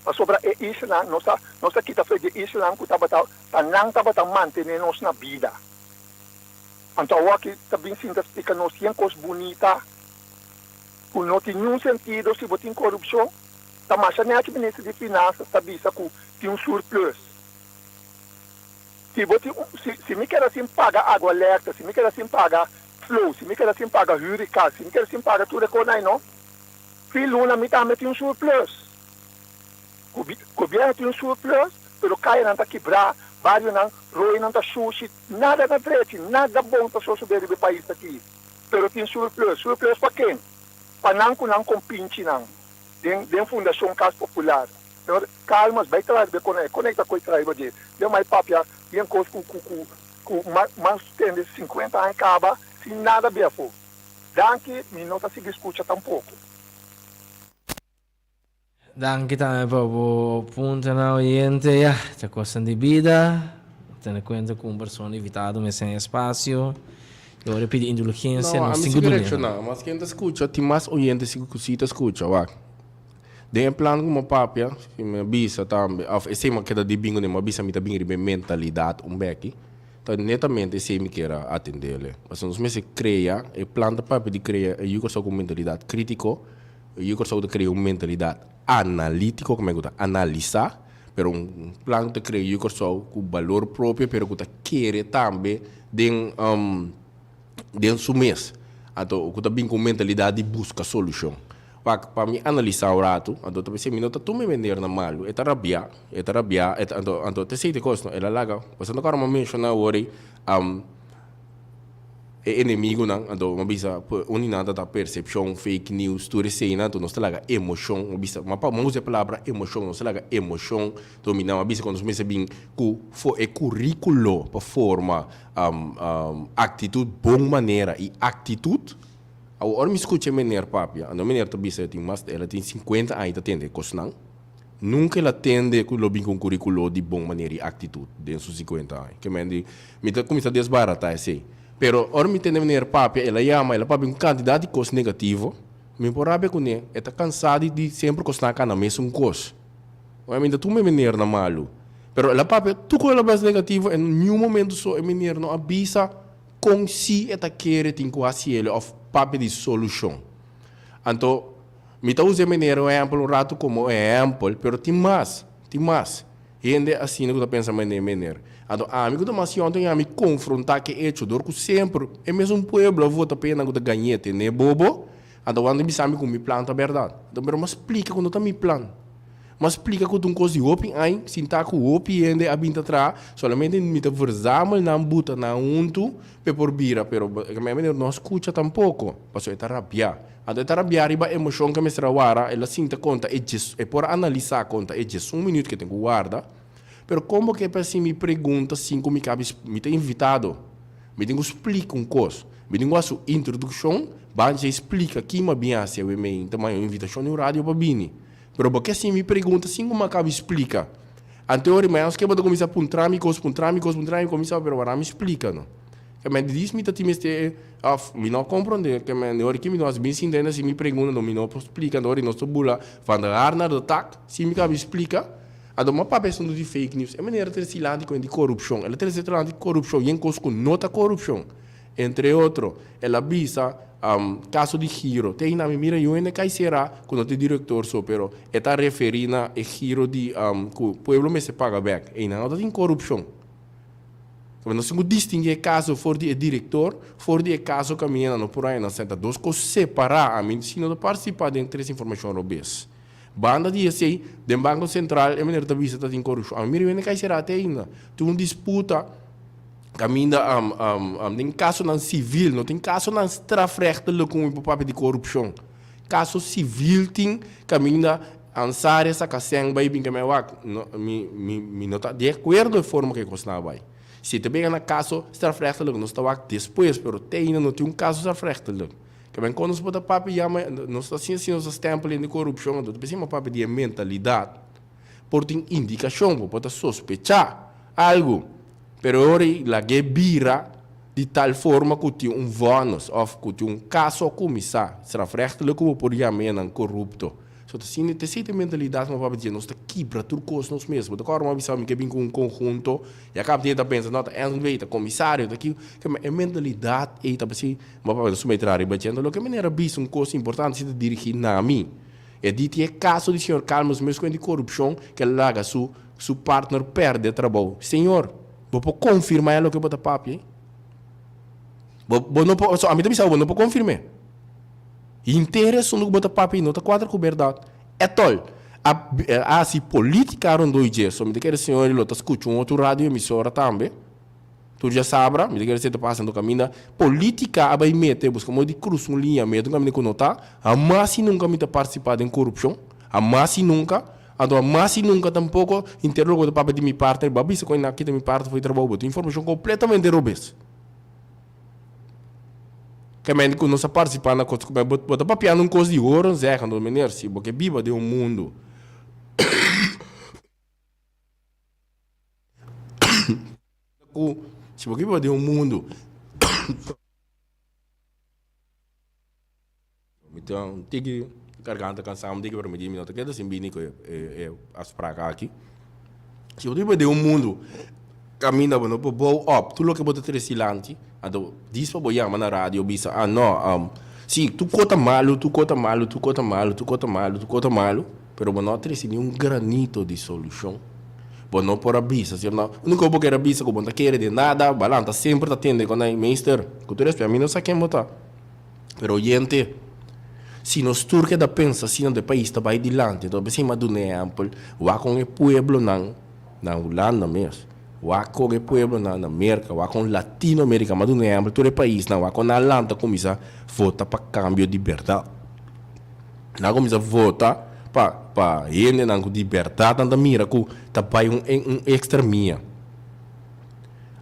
Mas sobre o Islã, nós aqui está feito de Islã que não estava mantendo nós na vida. Então, aqui também se explica nós tem coisa bonita, que não tem nenhum sentido se você tem corrupção. Tá mais nem o ministro de Finanças está dizendo que tem um surplus. Se me quer assim pagar água elétrica, se me quer assim pagar flow, se me quer assim pagar hurricane, se me quer assim pagar tudo que não, filuna me também tem um surplus. O governo tem um surplus, pero cai não está quebrar, vários não, roi não está sushi, nada na frente, nada bom para sobreviver do país aqui. Pero tem surplus para quem? Para não compinche não, de Fundação Casa Popular. Então, calmas, vai trazer, conecta com o trabalho, deu mais papia, tem coisa com mais de 50 anos, acaba, sem nada bem for. Danke, me não está se escuta tampouco.
Danke também por punto na oyente, ya, te cuesta de vida, tendo conta com pessoa invitada, mas sem espaço. Eu repito, indulgência,
não,
não
a mim
tem
se
dúvida.
direcionar, mas quem te escuta, tem mais oyentes que te escuta, vai. De plano como papia, me bisa também, esse me queda de bingo, me bisa me tá bem de mentalidade, beque. Então, netamente, esse me quer atender. Mas nós me se cria, e planta papia de criar, e eu sou com mentalidade crítico, e eu sou de criar uma mentalidade analítico, como é que analisar, pero plano de criar, eu sou com valor próprio, pero que quer também dentro do mês. Então, eu também com mentalidade de busca solução. Para mim analisar o rato, então também se minuto tu me vender na malo, é rabia, então te sei de coisa, ela laga, mas não quero mencionar hoje é inimigo não, então uma bisa uninada da percepção fake news, tu recém não, tu não se laga emoção, uma bisa, mas usa a palavra emoção, não se laga emoção, dominar uma bisa quando se bem que é currículo para forma atitude boa maneira e atitude. Agora me escute a menina papia, a menina também ela tem 50 anos, atende cosnang. Nunca ela atende com o currículo de boa maneira e atitude dentro dos 50 anos. Que me começa a desbaratar assim. Pero agora me entende a menina papia, ela papia um candidato de coisa negativo. Me porra com ele, está cansado de sempre cosnar na mesma coisa. Ainda tu me menina na malo. Pero ela papia, tu com ela mais negativo, em nenhum momento só a menina não avisa com si ela quer ter quase ele papel de solução. Então, me está usando um exemplo um rato como exemplo, mas tem mais. Gente assim que está pensando em maneira. Então, amigo da mas ontem me confrontar que é hecho que sempre é mesmo um povo vota pena que ganhete, né bobo? Então, quando me sabe como me planta a verdade. Então, mas explica quando está me plano. Mas explica que tu não consegue open aí, sinta que o open ainda a binta atrás, solamente me tá versamos na buta na unto, por bira, pero que me não escuta tampouco, passou é rabia. Ando é rabia riba emoção que me estrawara, ela sinta conta é por analisar conta é just minuto que tem que guarda. Pero como que para si me pergunta 5 me cabe me tem invitado, me tem que explicar coisa, me tem que fazer introdução, banja explica que me bem assim, eu me também invitação no rádio para bini. Pero porque assim me pergunta, assim como acaba explica. Anteriormente, eu começar a apontar me começar a ver, me explica, não? Que me diz, me me não compreende, que me hora que me nós bem se entende, se me pergunta, não me não explica, não, não estou bula, van der arna do tac, se me acaba explica, a do uma papel de fake news, é maneira ter esse lado de corrupção, ela ter esse lado de corrupção, e em coisa com nota corrupção, entre outros, ela visa caso de giro, tem na mira eu ainda cai será quando o diretor só, pero está referindo a giro de que o povo me se paga back, e não tem corrupção. Quando nós distinguir caso for de diretor, for de caso caminhando no por aí na senta duas coisas separar a mim se não participar de três informações robês. Banda de assim, do Banco Central, é maneira de vista tem corrupção. A mira eu ainda cai será até ainda, tem uma disputa caminha tem caso não civil, não tem caso não strafrechtelijk com o papel de corrupção. Caso civil tem caminha ansar essa cação vai bem que me não está de acordo com a forma que costuma vai. Se também na caso strafrechtelijk não está depois, pero tem ainda não tem caso strafrechtelijk. Que bem quando nos bota papel já não está assim nos stempel de corrupção, do pensei uma papel de mentalidade. Por tem indicação, pode sospechar algo. Pero ora la que vira de tal forma que tem bônus ou que tem caso a começar, será rechtelijk como por chamar corrupto. So assim, te sei mentalidade, mas para dizer, nós está quebra tudo coisa nós mesmos. Agora uma visão que vem com conjunto e acaba de estar pensando, nota é um comissário daqui, que é mentalidade e tá assim, mas para submeter a batendo, lo que maneira bis coisa importante se dirigir na mim. É dito é caso do senhor Carlos mesmo com de corrupção que larga su partner perde trabalho. Senhor, vou confirmar o que eu boto papo, hein? A mim também sabe, não vou confirmar. Interesse no que boto papo, não está quadra com verdade. É tol. Se politica não dois dias, só me quer senhor, ele está escutando outro rádio emissora também. Tu já sabe, me quer ser passando caminho. Política, a vai meter, busca muito de cruz, uma linha, medo, caminho que não está. A mais nunca me está participando em corrupção. A mais nunca. Então, mas nunca tampouco interrogo do papel de minha parte, babi se coisa aqui da minha parte foi trabalho, tem informação completamente robês. Que men que não se participa na coisa, bota papel num coisa de ouro, Zé, quando menino se porque biba de um mundo, Se você pode um mundo. Então, tem que garganta cansada, tem que permitir minuto que é assim bem que as pragas aqui. Se você pode um mundo caminha no bow up, tu lo que bota ter silante, ado diz para boiar na rádio bisa não, sim, tu cota malo, pero não ter nenhum granito de solução. Bom, não por abisa, se não, nunca vou querer abisa, como não quer de nada, balanta sempre tá tendo quando é minister, que tu respeita, a mim não sabe quem botar. Pero gente, se nos turca da pensa, se não de país tá vai dilante, então assim, mas do exemplo, o com o pueblo na Holanda mesmo, o com o pueblo na América, o com Latinoamérica, mas do exemplo, todo país, não, o com na Holanda começa a votar para cambio de verdade. Não começa a votar para ele não com liberdade, anda mira com tapai um extremia.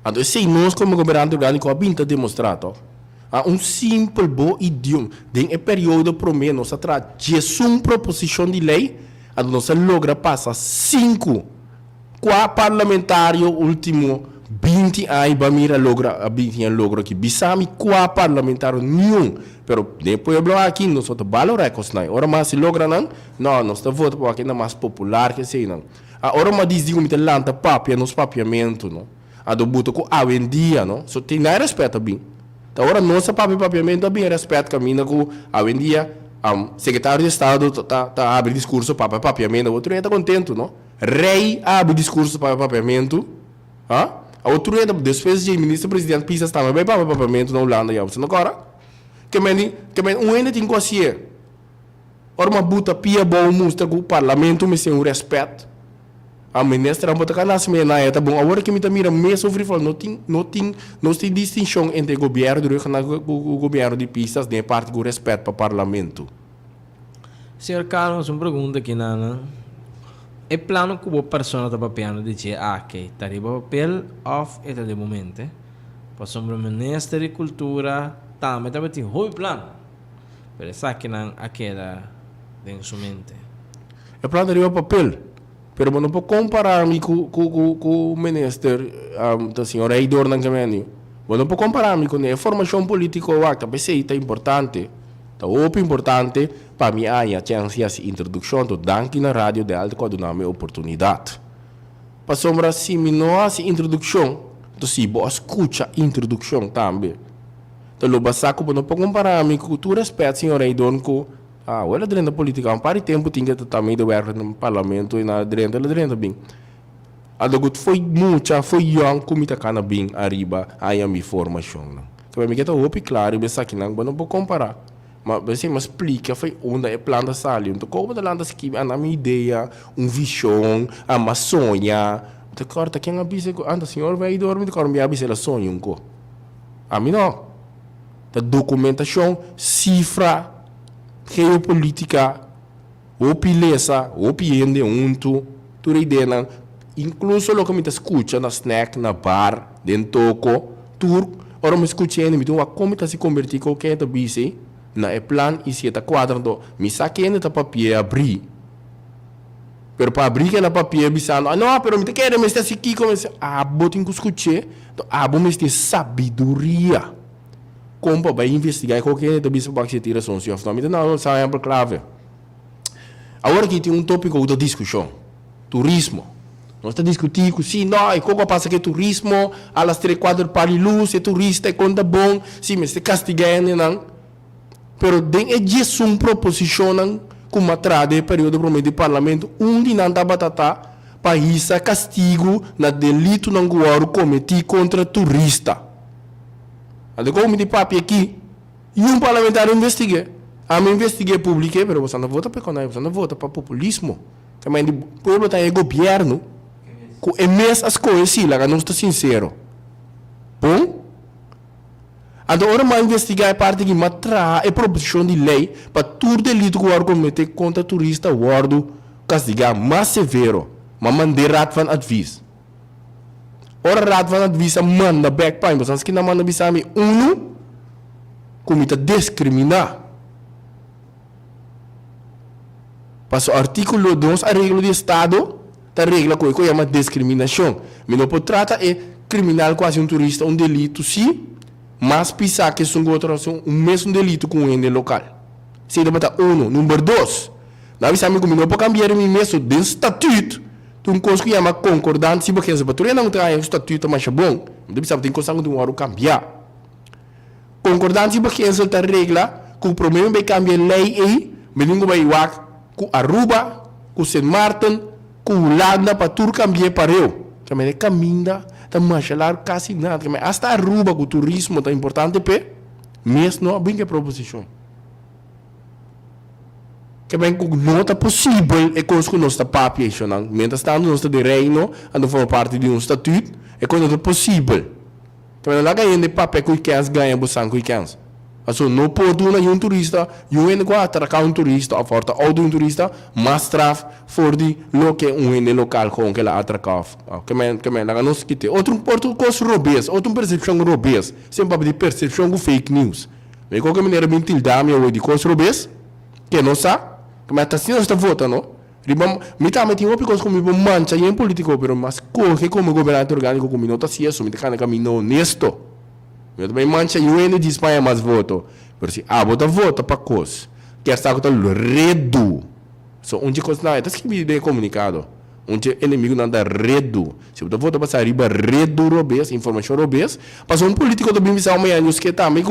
Então, se nós como governante orgânico a pinta demonstrado, um simples bom idioma, em período por menos atrás, uma proposição de lei, a nós logra passar 5 parlamentário último 20 anos para mira logra 20 anos logra que bisami 4 parlamentário nenhum, pero depois eu aqui nós só valora cosnai. Ora mas se logra não nós tá voto para aqui na mais popular que sei não. Ora mas diz digo me lanta papia nos papiamento, não. A do buto com a vendia, não. Só tem nada respeito bem. Então ora nossa papiamento bem respeito caminha com a vendia. Secretário de Estado tá abre discurso para papiamento, o outro está contento, não? Rei abre discurso para papiamento, a outro dia depois de ministro-presidente pisa está bem para papiamento na Holanda, já você não agora? Que ainda tem coisa. Ora uma buta pia bom mostra que o parlamento me tem um respeito. A ministra bota cá nas meia tá bom. Agora que me tá mira me sofre fala não tem distinção entre o governo durante o governo de pistas nem parte do respeito para o parlamento.
Senhor Carlos, uma pergunta aqui Nana. É plano que a pessoa está papel de dizer que está de papel off eta de momento. Para o ministro de cultura também está bem hobby plano. Pero essa que não a queda em sua mente.
É plano de papel. Pero não pode comparar-me com o ministro da senhora Eidor Nangameni. Não pode comparar-me com a formação política que pensei é importante. É muito importante para mim a chance de introdução do danke na rádio de alta qualidade oportunidade. Para sombra se me não há introdução, então se boa escuta introdução também. Então lo basaco não pode comparar-me com tu respeito senhora Eidor com olha dentro da política, para tempo tinha também de ver no parlamento e na dentro bem. Adogut foi young como tá cana bem arriba aí a minha formação. Então me queda opi claro, bem aqui não vou comparar. Mas você me explica foi onde é planta sali, então como da landa que a minha ideia, visão, uma sonha. Então corta quem avisa anda senhor vai dormir, corta me avisa ela sonha um co. A mim não. Da documentação, cifra geopolítica, opileza, opiende unto, tudo ideia, incluso lo que me escuta na snack, na bar, dentro toco, tur, ora me escuta ainda, me diz como está se convertir qualquer da bici, na plan e se está quadrando, me saque ainda da papel abrir, pero para abrir aquela papel bisando, não, pero me quer me está aqui como se, botem que escute, bom me tem sabedoria. Como vai investigar qualquer da bicho para que se tira som se não é exemplo clave. Agora que tem tópico da discussão, turismo. Nós estamos discutindo se não, como passa que turismo, alas 3-4 para luz, é turista, é conta bom, se me se castigando não. Pero den é de uma proposição como atrás período promedio do parlamento, onde não está batata país castigo na delito não guardo cometido contra turista. Ando como de papi aqui e parlamentar investigue. Me investigue publique, pero você não vota para quando você não vota para populismo. Também o povo está em governo. Com as coisas sim, lá não estou sincero. Bom? Agora mais investigar a parte que matra é proposição de lei para todo delito que o cometer contra turista guardo castigar mais severo, mas mandar van advies. Ora raad van advisa manda backpain, mas antes que não manda bisami como está discriminar. Passo artículo 2 arreglo de Estado, tá regla que chama discriminação. Me não pode tratar criminal quase um turista, um delito, sim, mas pensar que são outra mesmo delito com o local. Se debata número 2. Nós sabemos que não pode cambiar o mesmo de estatuto. Tem coisa que chama concordância, porque se você não traz o estatuto mais bom, não sabe tem coisa que não pode cambiar. Concordância porque essa é a regra, que o problema vai cambiar a lei aí, mas não vai com Aruba, com St. Martin, com Holanda, para tudo cambiar para eu. Que é caminho, tá marchalar quase nada. Hasta Aruba, com o turismo, tá importante, mesmo não há bem que proposição. Que bem que não está possível é coisa que não está papel, mientras estamos não está de reino, não forma parte de um estatuto, é coisa não é possível. Então lá ganha de papel que quer ganhar bosan que quer. Assim não pode um turista, ainda que atracar um turista, a forta ou um turista, mas traf for de lo que local com que ela atracar. Que men lá não se quite. Outro coisa robês, outro percepção robês, sempre de percepção com fake news. Mas qualquer maneira bem tildame ou de coisa robês, que não sabe. Como é que está votando? Me também tem uma coisa como mancha em político, mas corre como governante orgânico como não está assim, isso me tem caminho honesto. Eu também mancha e o de Espanha mais voto. Por assim, vota para coisa. Que está com o redo. Onde coisa não é, está escrito bem comunicado. Onde inimigo não dá redo. Se você vota para arriba redo robês, informação robês, passou um político também me sabe amanhã, que também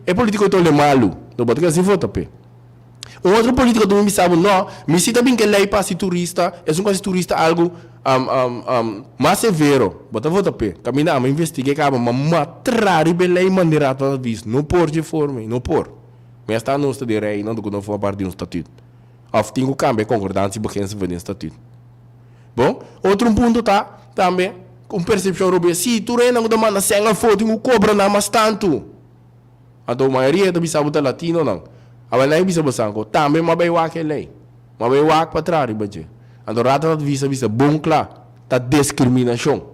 é político todo malo. Não pode assim vota para. Outro político também me sabe, não, me cita bem que lei para ser turista, é um quase turista algo mais severo. Bota volta pé, caminhar, mas investiguei, mas matrar e lei maneira toda vez, não por de forma, não por. Mas está no estado de rei, não do que não for parte de um estatuto. Tem que cambiar concordância porque se vê no estatuto. Bom, outro ponto tá também com percepção europeia. Se tu não demanda sem a foto, não cobra nada mais tanto. A maioria também sabe que latino não. Agora não é bisa basango, também mabay wak lei, mabay wak para ribaje. Ando rata visa bom claro, tá discriminação.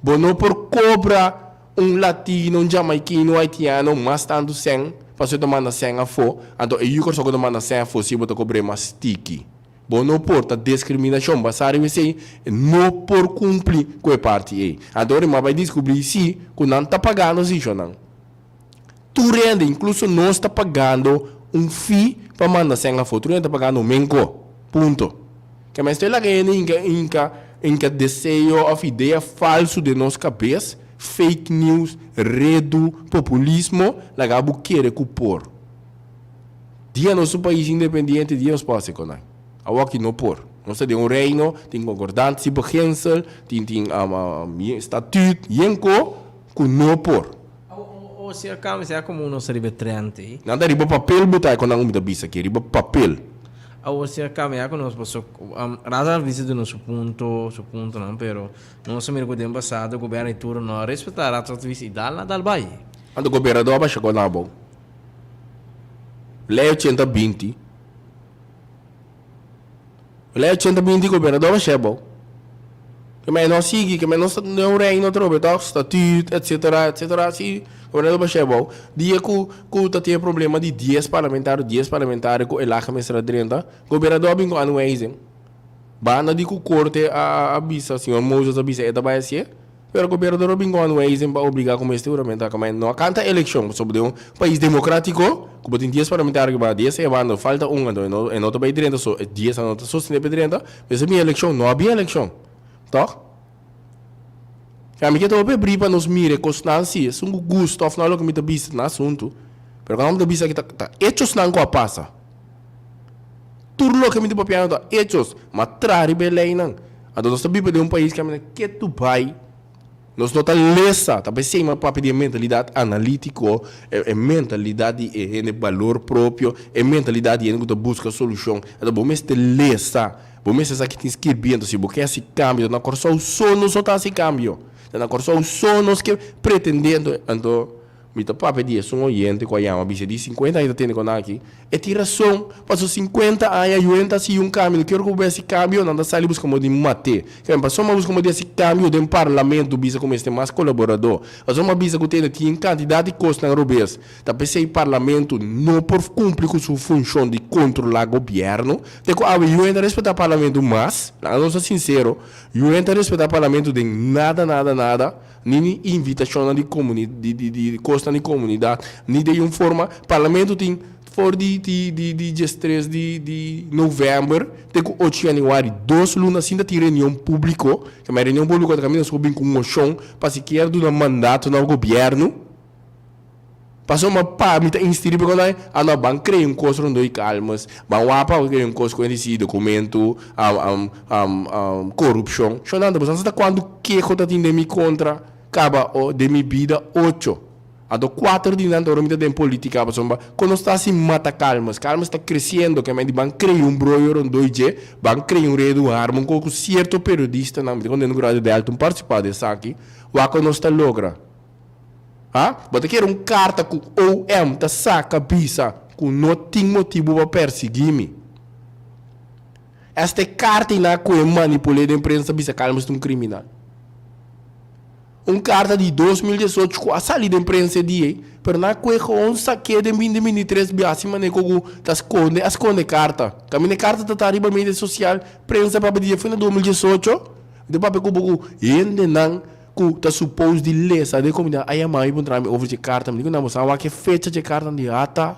Bom não por cobra latino, jamaicano, haitiano, mas tanto sem, para você tomar na sem a fo, ando eu só que tomar na sem a fo, se você cobrar mais sticky. Bom não por tá discriminação, basari me sei, não por cumprir com a parte aí. Agora mabay descobrir se, que não tá pagando se não. Tu rende, incluso não está pagando fee para mandar sem a foto, não está pagando menco, ponto. Que mas tem lá que inca desejo ou ideia falso de nossa cabeça, fake news, redo, populismo, lá que querer cupor. Dia nosso país independente, dia nos passa com nós. Agora que não por. Nós temos um reino, tem concordância, beginsel, tem estatuto, yenko, que não por.
O se acaba se como uno sarebbe 30.
Nada riba papel botar quando não me bisa aqui, riba papel.
O se acaba ya conosco posso rasa visita no su punto não, pero non so mi ricordo passato o governo di turno non rispettare la visita dal bai.
Ando governo do abaixa com nabo. Lei 120. Lei 120 governo do abaixa bom. Que mais não sigue, que mais não reino trobe, tá? Estatuto, etc, assim. Governo do abaixa bom. Dia que tá tem problema de 10 parlamentares com el acha mestra 30. Governo do abingo anuaisem. Bana de que corte a bisa, senhor Moses a bisa é da vai ser. Pero governo do abingo anuaisem para obrigar como este juramento, que não canta eleição sobre um país democrático. Que tem 10 parlamentares que vai 10 e vai falta e não vai 30 só 10 não sustenta 30. Mas a minha eleição não havia eleição. Tá? Kami kita abrir para nos mire constância, um gosto, afinal que me tabisa no assunto. Pero quando me tabisa kita hechos não co passa. Tudo lo que me papiano tá hechos, mas trari belém não. Então nós estamos de um país que tu pai nós não tá lesa, tá pensei uma papi de mentalidade analítico, é mentalidade de valor próprio, é mentalidade que busca solução. Então bom mestre lesa. Bom, mas essa que tem que ir bem, se você quer esse cambio, na corso o sono só está esse cambio. Na corso o sono que pretendendo, então, Mita papo dia são oyente com a yama, bicha de 50 ainda tem com aqui. E tira som, passou 50 anos, eu entro assim um caminho, quero que esse câmbio, não dá sair buscar como de mate. Que passou uma busca como de esse câmbio do parlamento, bicha como este mais colaborador. Passou uma bicha que tem quantidade de costas na Robes. Tá pensei parlamento não por cumprir com sua função de controlar o governo. Eu entro a respeitar o parlamento, mas, não sou sincero, eu entro a respeitar o parlamento de nada. Nem invitação de costa de comunidade, nem de uma forma, parlamento tem for de 3 de novembro, tem 8 de janeiro, 2 lunas, ainda tem reunião pública, que é reunião pública que caminha sobre com moção, para se quer do mandato no governo, passou uma pá, me tá inserido porque não ban criar coisa não doi calmas, ban wapa criar coisa com esse documento, corrupção, chonando, mas até quando que conta tem de me contra acaba de minha vida 8. A do 4 de dentro da tem política, quando está assim mata calmas está crescendo, que me ban criar brolho um 2G, ban criar redo arma com certo periodista na quando no grado de alto participar dessa aqui, o que não está logra. Bota que era carta com OM, tá saca bisa, com não tem motivo para perseguir-me. Esta carta na que manipulei da imprensa bisa calmas de um criminal. Carta de 2018 com a saída da imprensa de pero na que on saque de 2023 biasi mané com tá esconde carta. Caminha carta tá arriba mídia social, prensa para dia foi na 2018. Depois pegou ainda não que tá suposto de ler essa de comunidade aí a mãe para me over de carta me digo não moça que fecha de carta de ata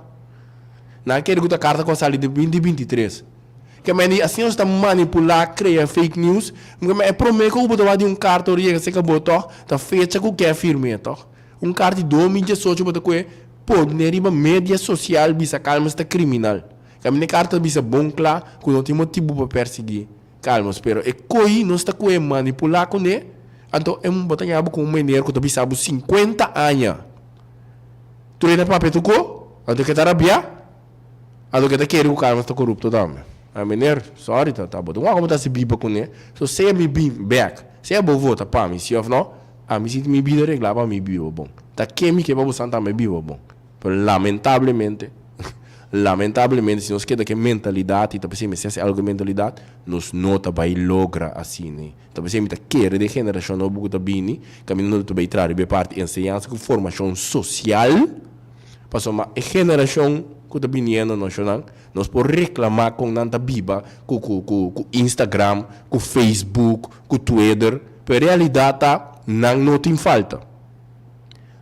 na quero que a carta com a saída de 2023 que me assim está manipular criar fake news mas é prometo que o botar de carta origa se acabou tá fecha com que é firme carta de 2018 botar que pode neriba mídia social bisa calma está criminal que a carta bisa bom claro que não tem motivo para perseguir calma espero e coi não está com manipular com ele. Então, é botar com um menino que tu sabe 50 anos. Tu ainda papel tu co? Ando que tá rabia? Ando que tá querendo o cara mas tá corrupto também. A menino, sorry tá bom. Não como tá se biba com ele. So say me be back. Say bo vota pa mi se of no. A mi se me biba regla pa mi biba bom. Tá que me que ba santa me biba bom. Pero lamentavelmente se nós quer que mentalidade tá pensando se algo mentalidade nos nota vai logra assim né tá pensando que quer de geração novo que tá bini caminhando do vai trazer be parte ensinança com formação social passou uma geração que tá bini no nacional nós por reclamar com nanta biba com Instagram com Facebook com Twitter pero realidade tá não tem falta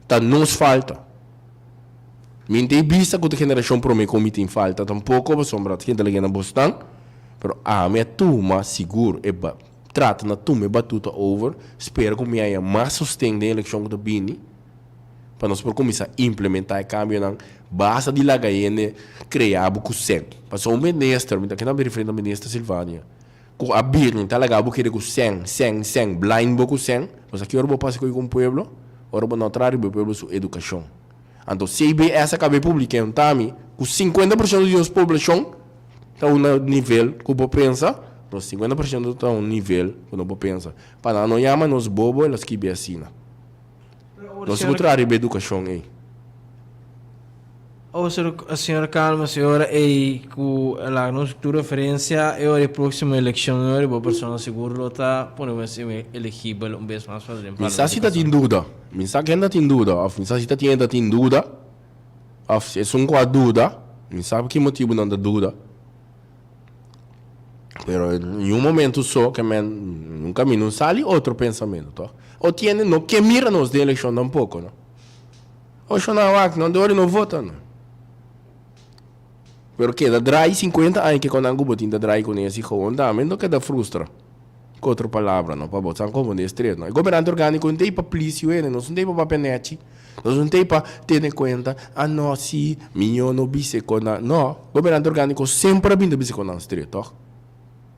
tá nos falta. Mintei vista que a geração para mim como tem falta tampouco sombra que ainda na Boston, pero me turma seguro e trata na turma batuta over, espero que me haya mais sustento da eleição do Bini, para nós por começar a implementar o cambio na base de lagaene criar o sen. Passou um ministro, me tá querendo referir ao ministro Silvânia. Com a birna tá legal porque com sen, blind boco sen, mas aqui ora passa com o povo, ora não traz o povo sua educação. Então, se essa cabe pública um tami, com 50% da população está um nível que o pensa, mas 50% está um nível que não pensa. Para não chamar nos bobos, elas que bem assim. Nós vamos trazer a educação aí.
A senhora calma, a senhora e com a nossa referência é a próxima eleição, é a pessoa seguro está podemos ser elegível vez mais fazer.
Mensagem está em dúvida, mensagem ainda tem dúvida, mensagem ainda tem dúvida, é um com a dúvida, não sabe que motivo não dá dúvida. Pero em um momento só que um caminho sai outro pensamento, tá? Ou tem no que mira nos de eleição tampouco, não? Ou não dá hora não vota, não? Pero que da dry 50 anos que quando ango botin da dry com esse jogo, também não que da frustra. Com outra palavra, não para botar como de estreito, não. Governante orgânico não tem para polícia, não tem para penete, não tem para ter em conta, não se minho no bisecona, não. Governante orgânico sempre vindo bisecona estreito, ó.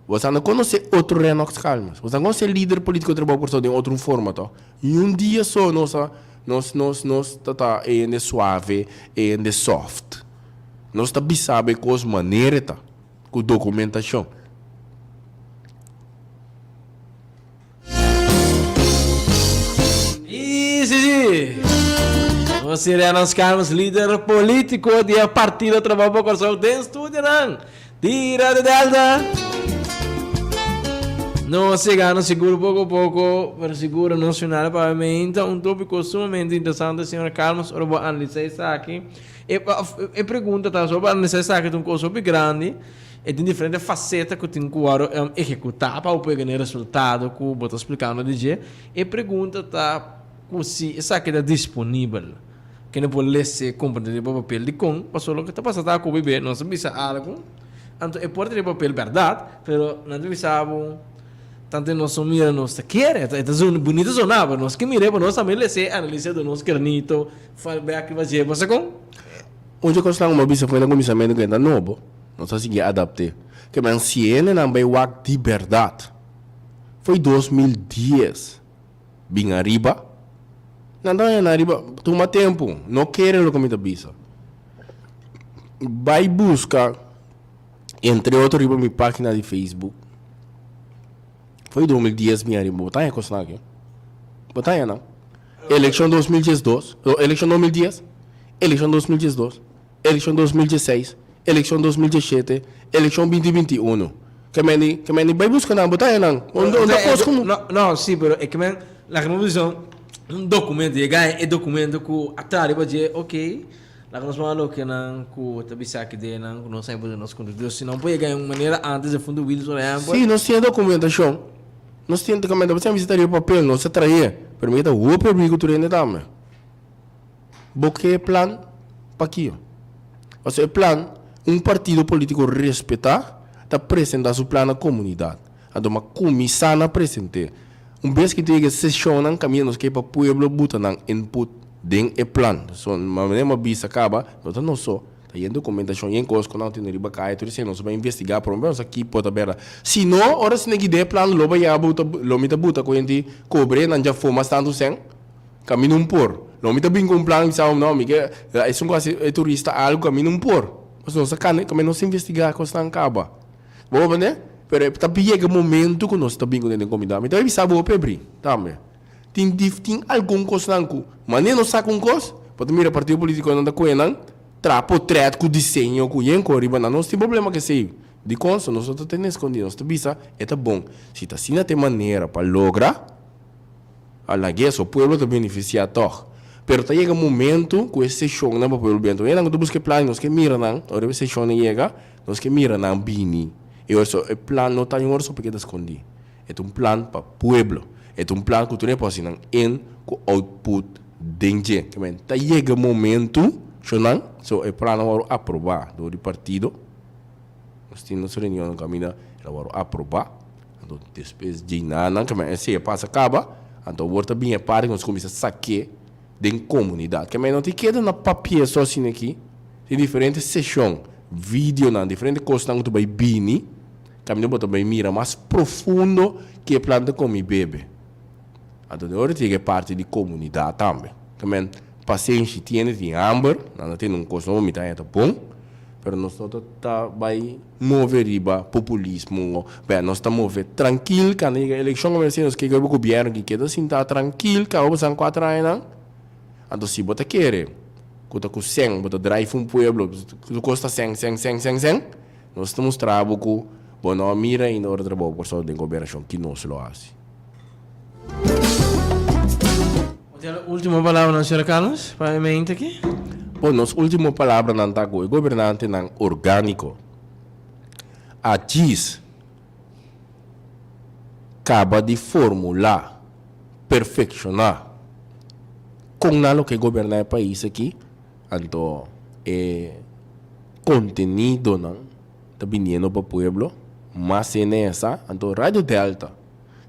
Você não conhece outro Renox Calmas, você não conhece líder político trabalho por de outra forma, tá? E dia só nós tá em suave, em soft. Nós também sabemos com as maneiras, com documentação.
Sim. Nós seremos calmos, líder político de Partido Trabalho para Coração. Tem estúdio, não? Tira de delta. Nós chegamos seguro pouco a pouco para seguro nacional pagamento. Um tópico sumamente interessante, senhor Carlos. Eu vou analisar isso aqui. E pergunta, tá? Sobre analisar isso aqui, é uma coisa super grande. E tem diferentes facetas que tem que executar para pegar o resultado que eu vou explicar no DJ. E pergunta, tá? Se isso aqui está disponível. Que não pode ser compreender o papel de com. Passou o que está passando com o bebê. Não sabe se algo. Então, é pode ter papel verdade, mas não sabe. Tanto nós mira nós quer, é zona bonita zona, mas nós que mire, nós também lê analisa do nosso granito, faz bem aqui vai ser, você com?
Onde eu consigo uma visa foi na comissamento que ainda novo, nós assim adaptar. Que mas se ele não vai wak de verdade, foi 2010, bem arriba, não é na arriba, toma tempo, não quero o comida visa. Vai buscar, entre outros, riba minha página de Facebook. Foi 2010 minha irmã, botanha coisa aqui. Botanha não. Eleição 2012, eleição 2010, eleição 2012, eleição 2016, eleição 2017, eleição 2021. Que me vai buscar não, botanha não.
Não, sim, mas é que la remoção um documento, é documento que atrás vai dizer, ok, lá nós vamos que não que tabisa que de não nós sabemos nós condutos, se não pode ganhar uma maneira antes de fundo vídeo sobre ela.
Sim, nós temos documentação. Nós temos documentação, você visitar o papel, nós se trair, permita o público tu ainda dá-me. Porque plan para aqui. Ou seja, plan partido político respeitar, está apresentar seu plano à comunidade. A uma comissão apresentar. Vez que tem que sessionar caminhos que para o povo botar input dentro do plano. So, uma bisa acaba, não só. Tem documentação em coisa que não tem riba cai, tu disse nós vamos investigar problemas aqui pode haver. Se não, ora se ninguém der plano logo já buta, logo buta com gente cobre não já foma tanto sem caminho por. Logo bem com plano sabe não, que é um quase turista algo caminho por. Mas nós can como nós investigar coisa não acaba. Bom, né? Pero tá chega momento que nós tá bem com dentro comida. Então ele sabe o pebri, tá me. Tem algum coisa não, mas nem não sabe um coisa. Pode mirar partido político não tá coenang. Trapo treto com desenho com yen com riba não tem problema que sei de conso nós só temos escondido nós visa é tá bom se tá assim tem maneira para lograr a la guerra o povo te beneficiar toch pero tá chega momento com esse show não para o bento não tu busca plano nós que mira não ora esse show não chega nós que mira não bini e orso o plano não tá em orso porque tá escondido é um plano para povo é um plano que tu não pode não em com output dengue que men tá chega momento so é plano aprovar do partido. Nós temos reunião no caminho, ela vai aprovar. Então, depois de nada, que se passa acaba, então volta bem a parte, nós começamos a saquear da comunidade. Que não te queda na papel só assim aqui, tem diferentes sessões, vídeo, diferentes coisas que tu vai bini, caminho para vai mira mais profundo que a planta come bebe. Então, agora tem parte de comunidade também. Também paciente tem hambre, não tem um coisa não me tá bom, mas nós tá vai mover riba populismo, bem nós tá mover tranquilo, quando a eleição começa nós que o governo que queda assim tá tranquilo, que são 4 anos, então se bota querer, quando com 100, bota drive pueblo, tu custa 100, nós estamos trabalhando com boa mira e na hora de trabalhar por só de governação que nós lo faz.
Última palavra, senhor Carlos, para a mente aqui.
Bom, nossa última palavra não está com o governante não orgânico. A GIS acaba de formular, perfeccionar, com nada que governar o país aqui, então, contenido não está vindo para o povo, mas é nessa, então, Rádio Delta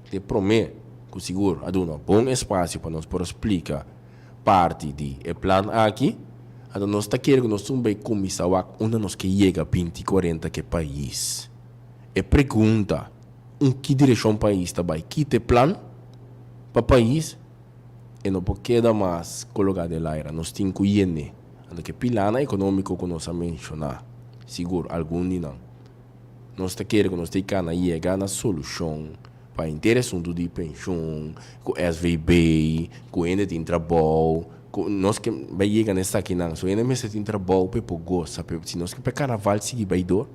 te promete com seguro, há um bom espaço para nós por explicar parte de plano aqui. Então nós está querendo nós também começar onde nós que chega 2040 que país. E pergunta, que direção o país está vai? Que tem plano para o país? E não pode quedar mais colocado lá, nós temos que ir, então que plano econômico que nós mencionar, seguro, algum não. Nós está querendo nós tem que chegar na solução para interesse de pensão, com SVB, com ainda tem trabalho, nós que vai chegar nessa aqui não, so ainda me se tem trabalho para poder sabe, se nós que para carnaval seguir vai do,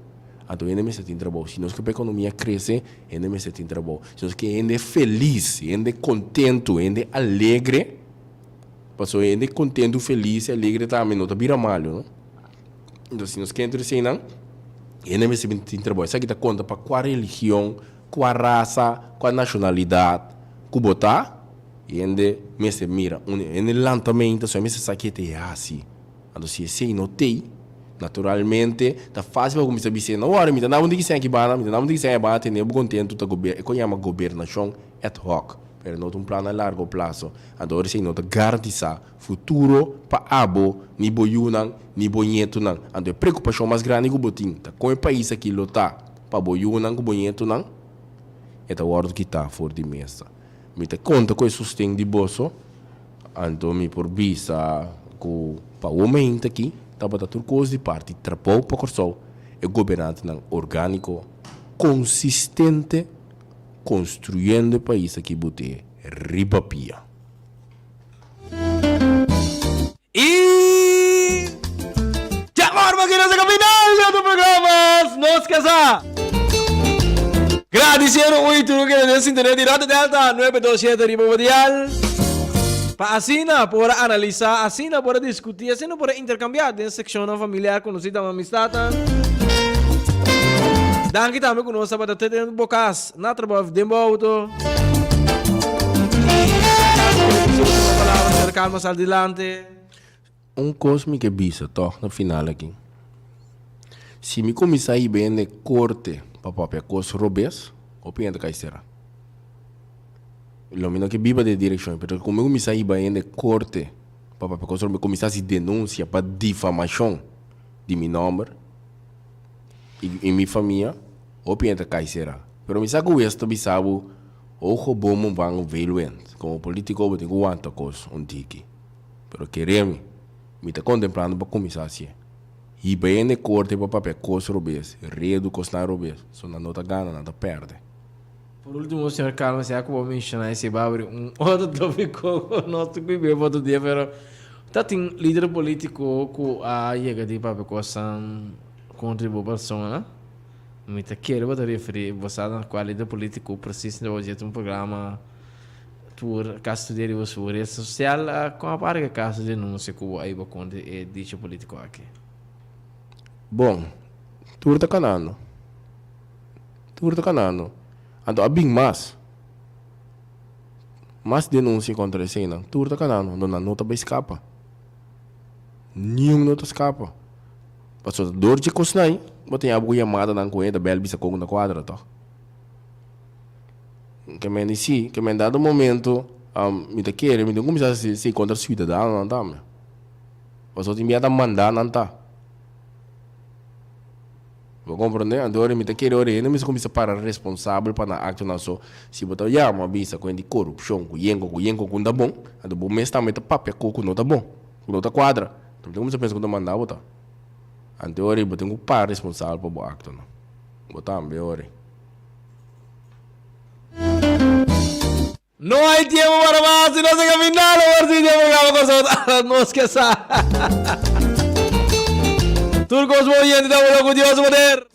então ainda me se tem trabalho, se nós que para economia crescer, ainda me se tem trabalho, se nós que ainda feliz, ainda contento, ainda alegre, passou ainda contento, feliz, alegre também, não tá bira mal, não? Então se nós que entre assim não, ainda me se tem trabalho, isso aqui dá conta para qual religião, qual raça, qual nacionalidade, que botar e ainda me se mira, ainda lentamente, só me se saque é assim. Então se sei notei, naturalmente, tá fácil para começar a dizer, não, olha, me dá um dizer aqui bana, me dá um dizer bana, tem eu contento tá governo, que chama governação ad hoc, pero não um plano a largo prazo. Então se não tá garantizar futuro para abo, ni boiunan, ni bonito não. Então a preocupação mais grande que o botim, tá com o país aqui lotar, para boiunan, com bonito não, é a hora que tá fora de mesa. Me te conta com o sustento de bolso, então me por vista com para o homem aqui, estava da turcos de parte trapou para corso, é governante não orgânico, consistente, construindo o país aqui bote ribapia.
E de agora que nós caminhamos do programa, não esqueça. Agradecendo muito que nos sintonia de Rádio Delta 927 Riba Mundial. Para assina, por analisar, assina, por discutir, assina, por intercambiar dentro da secção familiar, conhecida como amistad. Dan kita também conosco para ter dentro do bocas, na trabalho de auto. Calma, adelante.
Coisa que bisa, toch, no final aqui. Se me começar a ir bem na corte, para coisa robês, ou pensa que será. Lo menos que viva de direção, mas como eu começar a ir bem na corte, para coisa robês, começar a denúncia para difamação de meu nome e minha família, ou pensa que será. Mas me sabe que eu estou ou roubou um banco violento, como político, eu tenho quantas coisas antigas. Mas queremos, me está contemplando para começar assim. E bem na corte para papel coisa robês, redo coisa na robês, só não está ganhando, não está perde.
Por último, senhor Calma, se eu vou mencionar esse babri, outro tópico, nosso que vive outro dia, mas tá tem líder político que a chega de papel coisa contribui para persona. Me tá querendo botar referir, você na qual líder político precisa de hoje um programa por caso de rede social, com a parte que caso de denúncia que o aí vai contra é dicho político aqui.
Bom, tudo está canando. Então, há bem mais denúncia contra a cena. Tudo está canando. Não está para escapar. Nenhum não escapa. Passou dor de cosnai, botei a boa chamada na coenda, bel bisa com na quadra, tá? Que me disse, que me dado momento, me te quer, me deu começar a se contra cidadão, não tá, meu. Passou de me mandar, não tá. Vou compreender? Agora me te quer orelha, me começa para responsável para na acto na só. Se botar já uma bisa com de corrupção, com yengo, com tá bom, então bom mês também tá papel com não tá bom, com não tá quadra. Então começa a pensar quando mandar botar. Anteori, eu tenho um par responsável para o acto, não. Botar me ore.
No hay tiempo para más, si no se camina, lo ver si llegamos con nosotros. No esqueça. Turcos muy bien, estamos con Dios poder.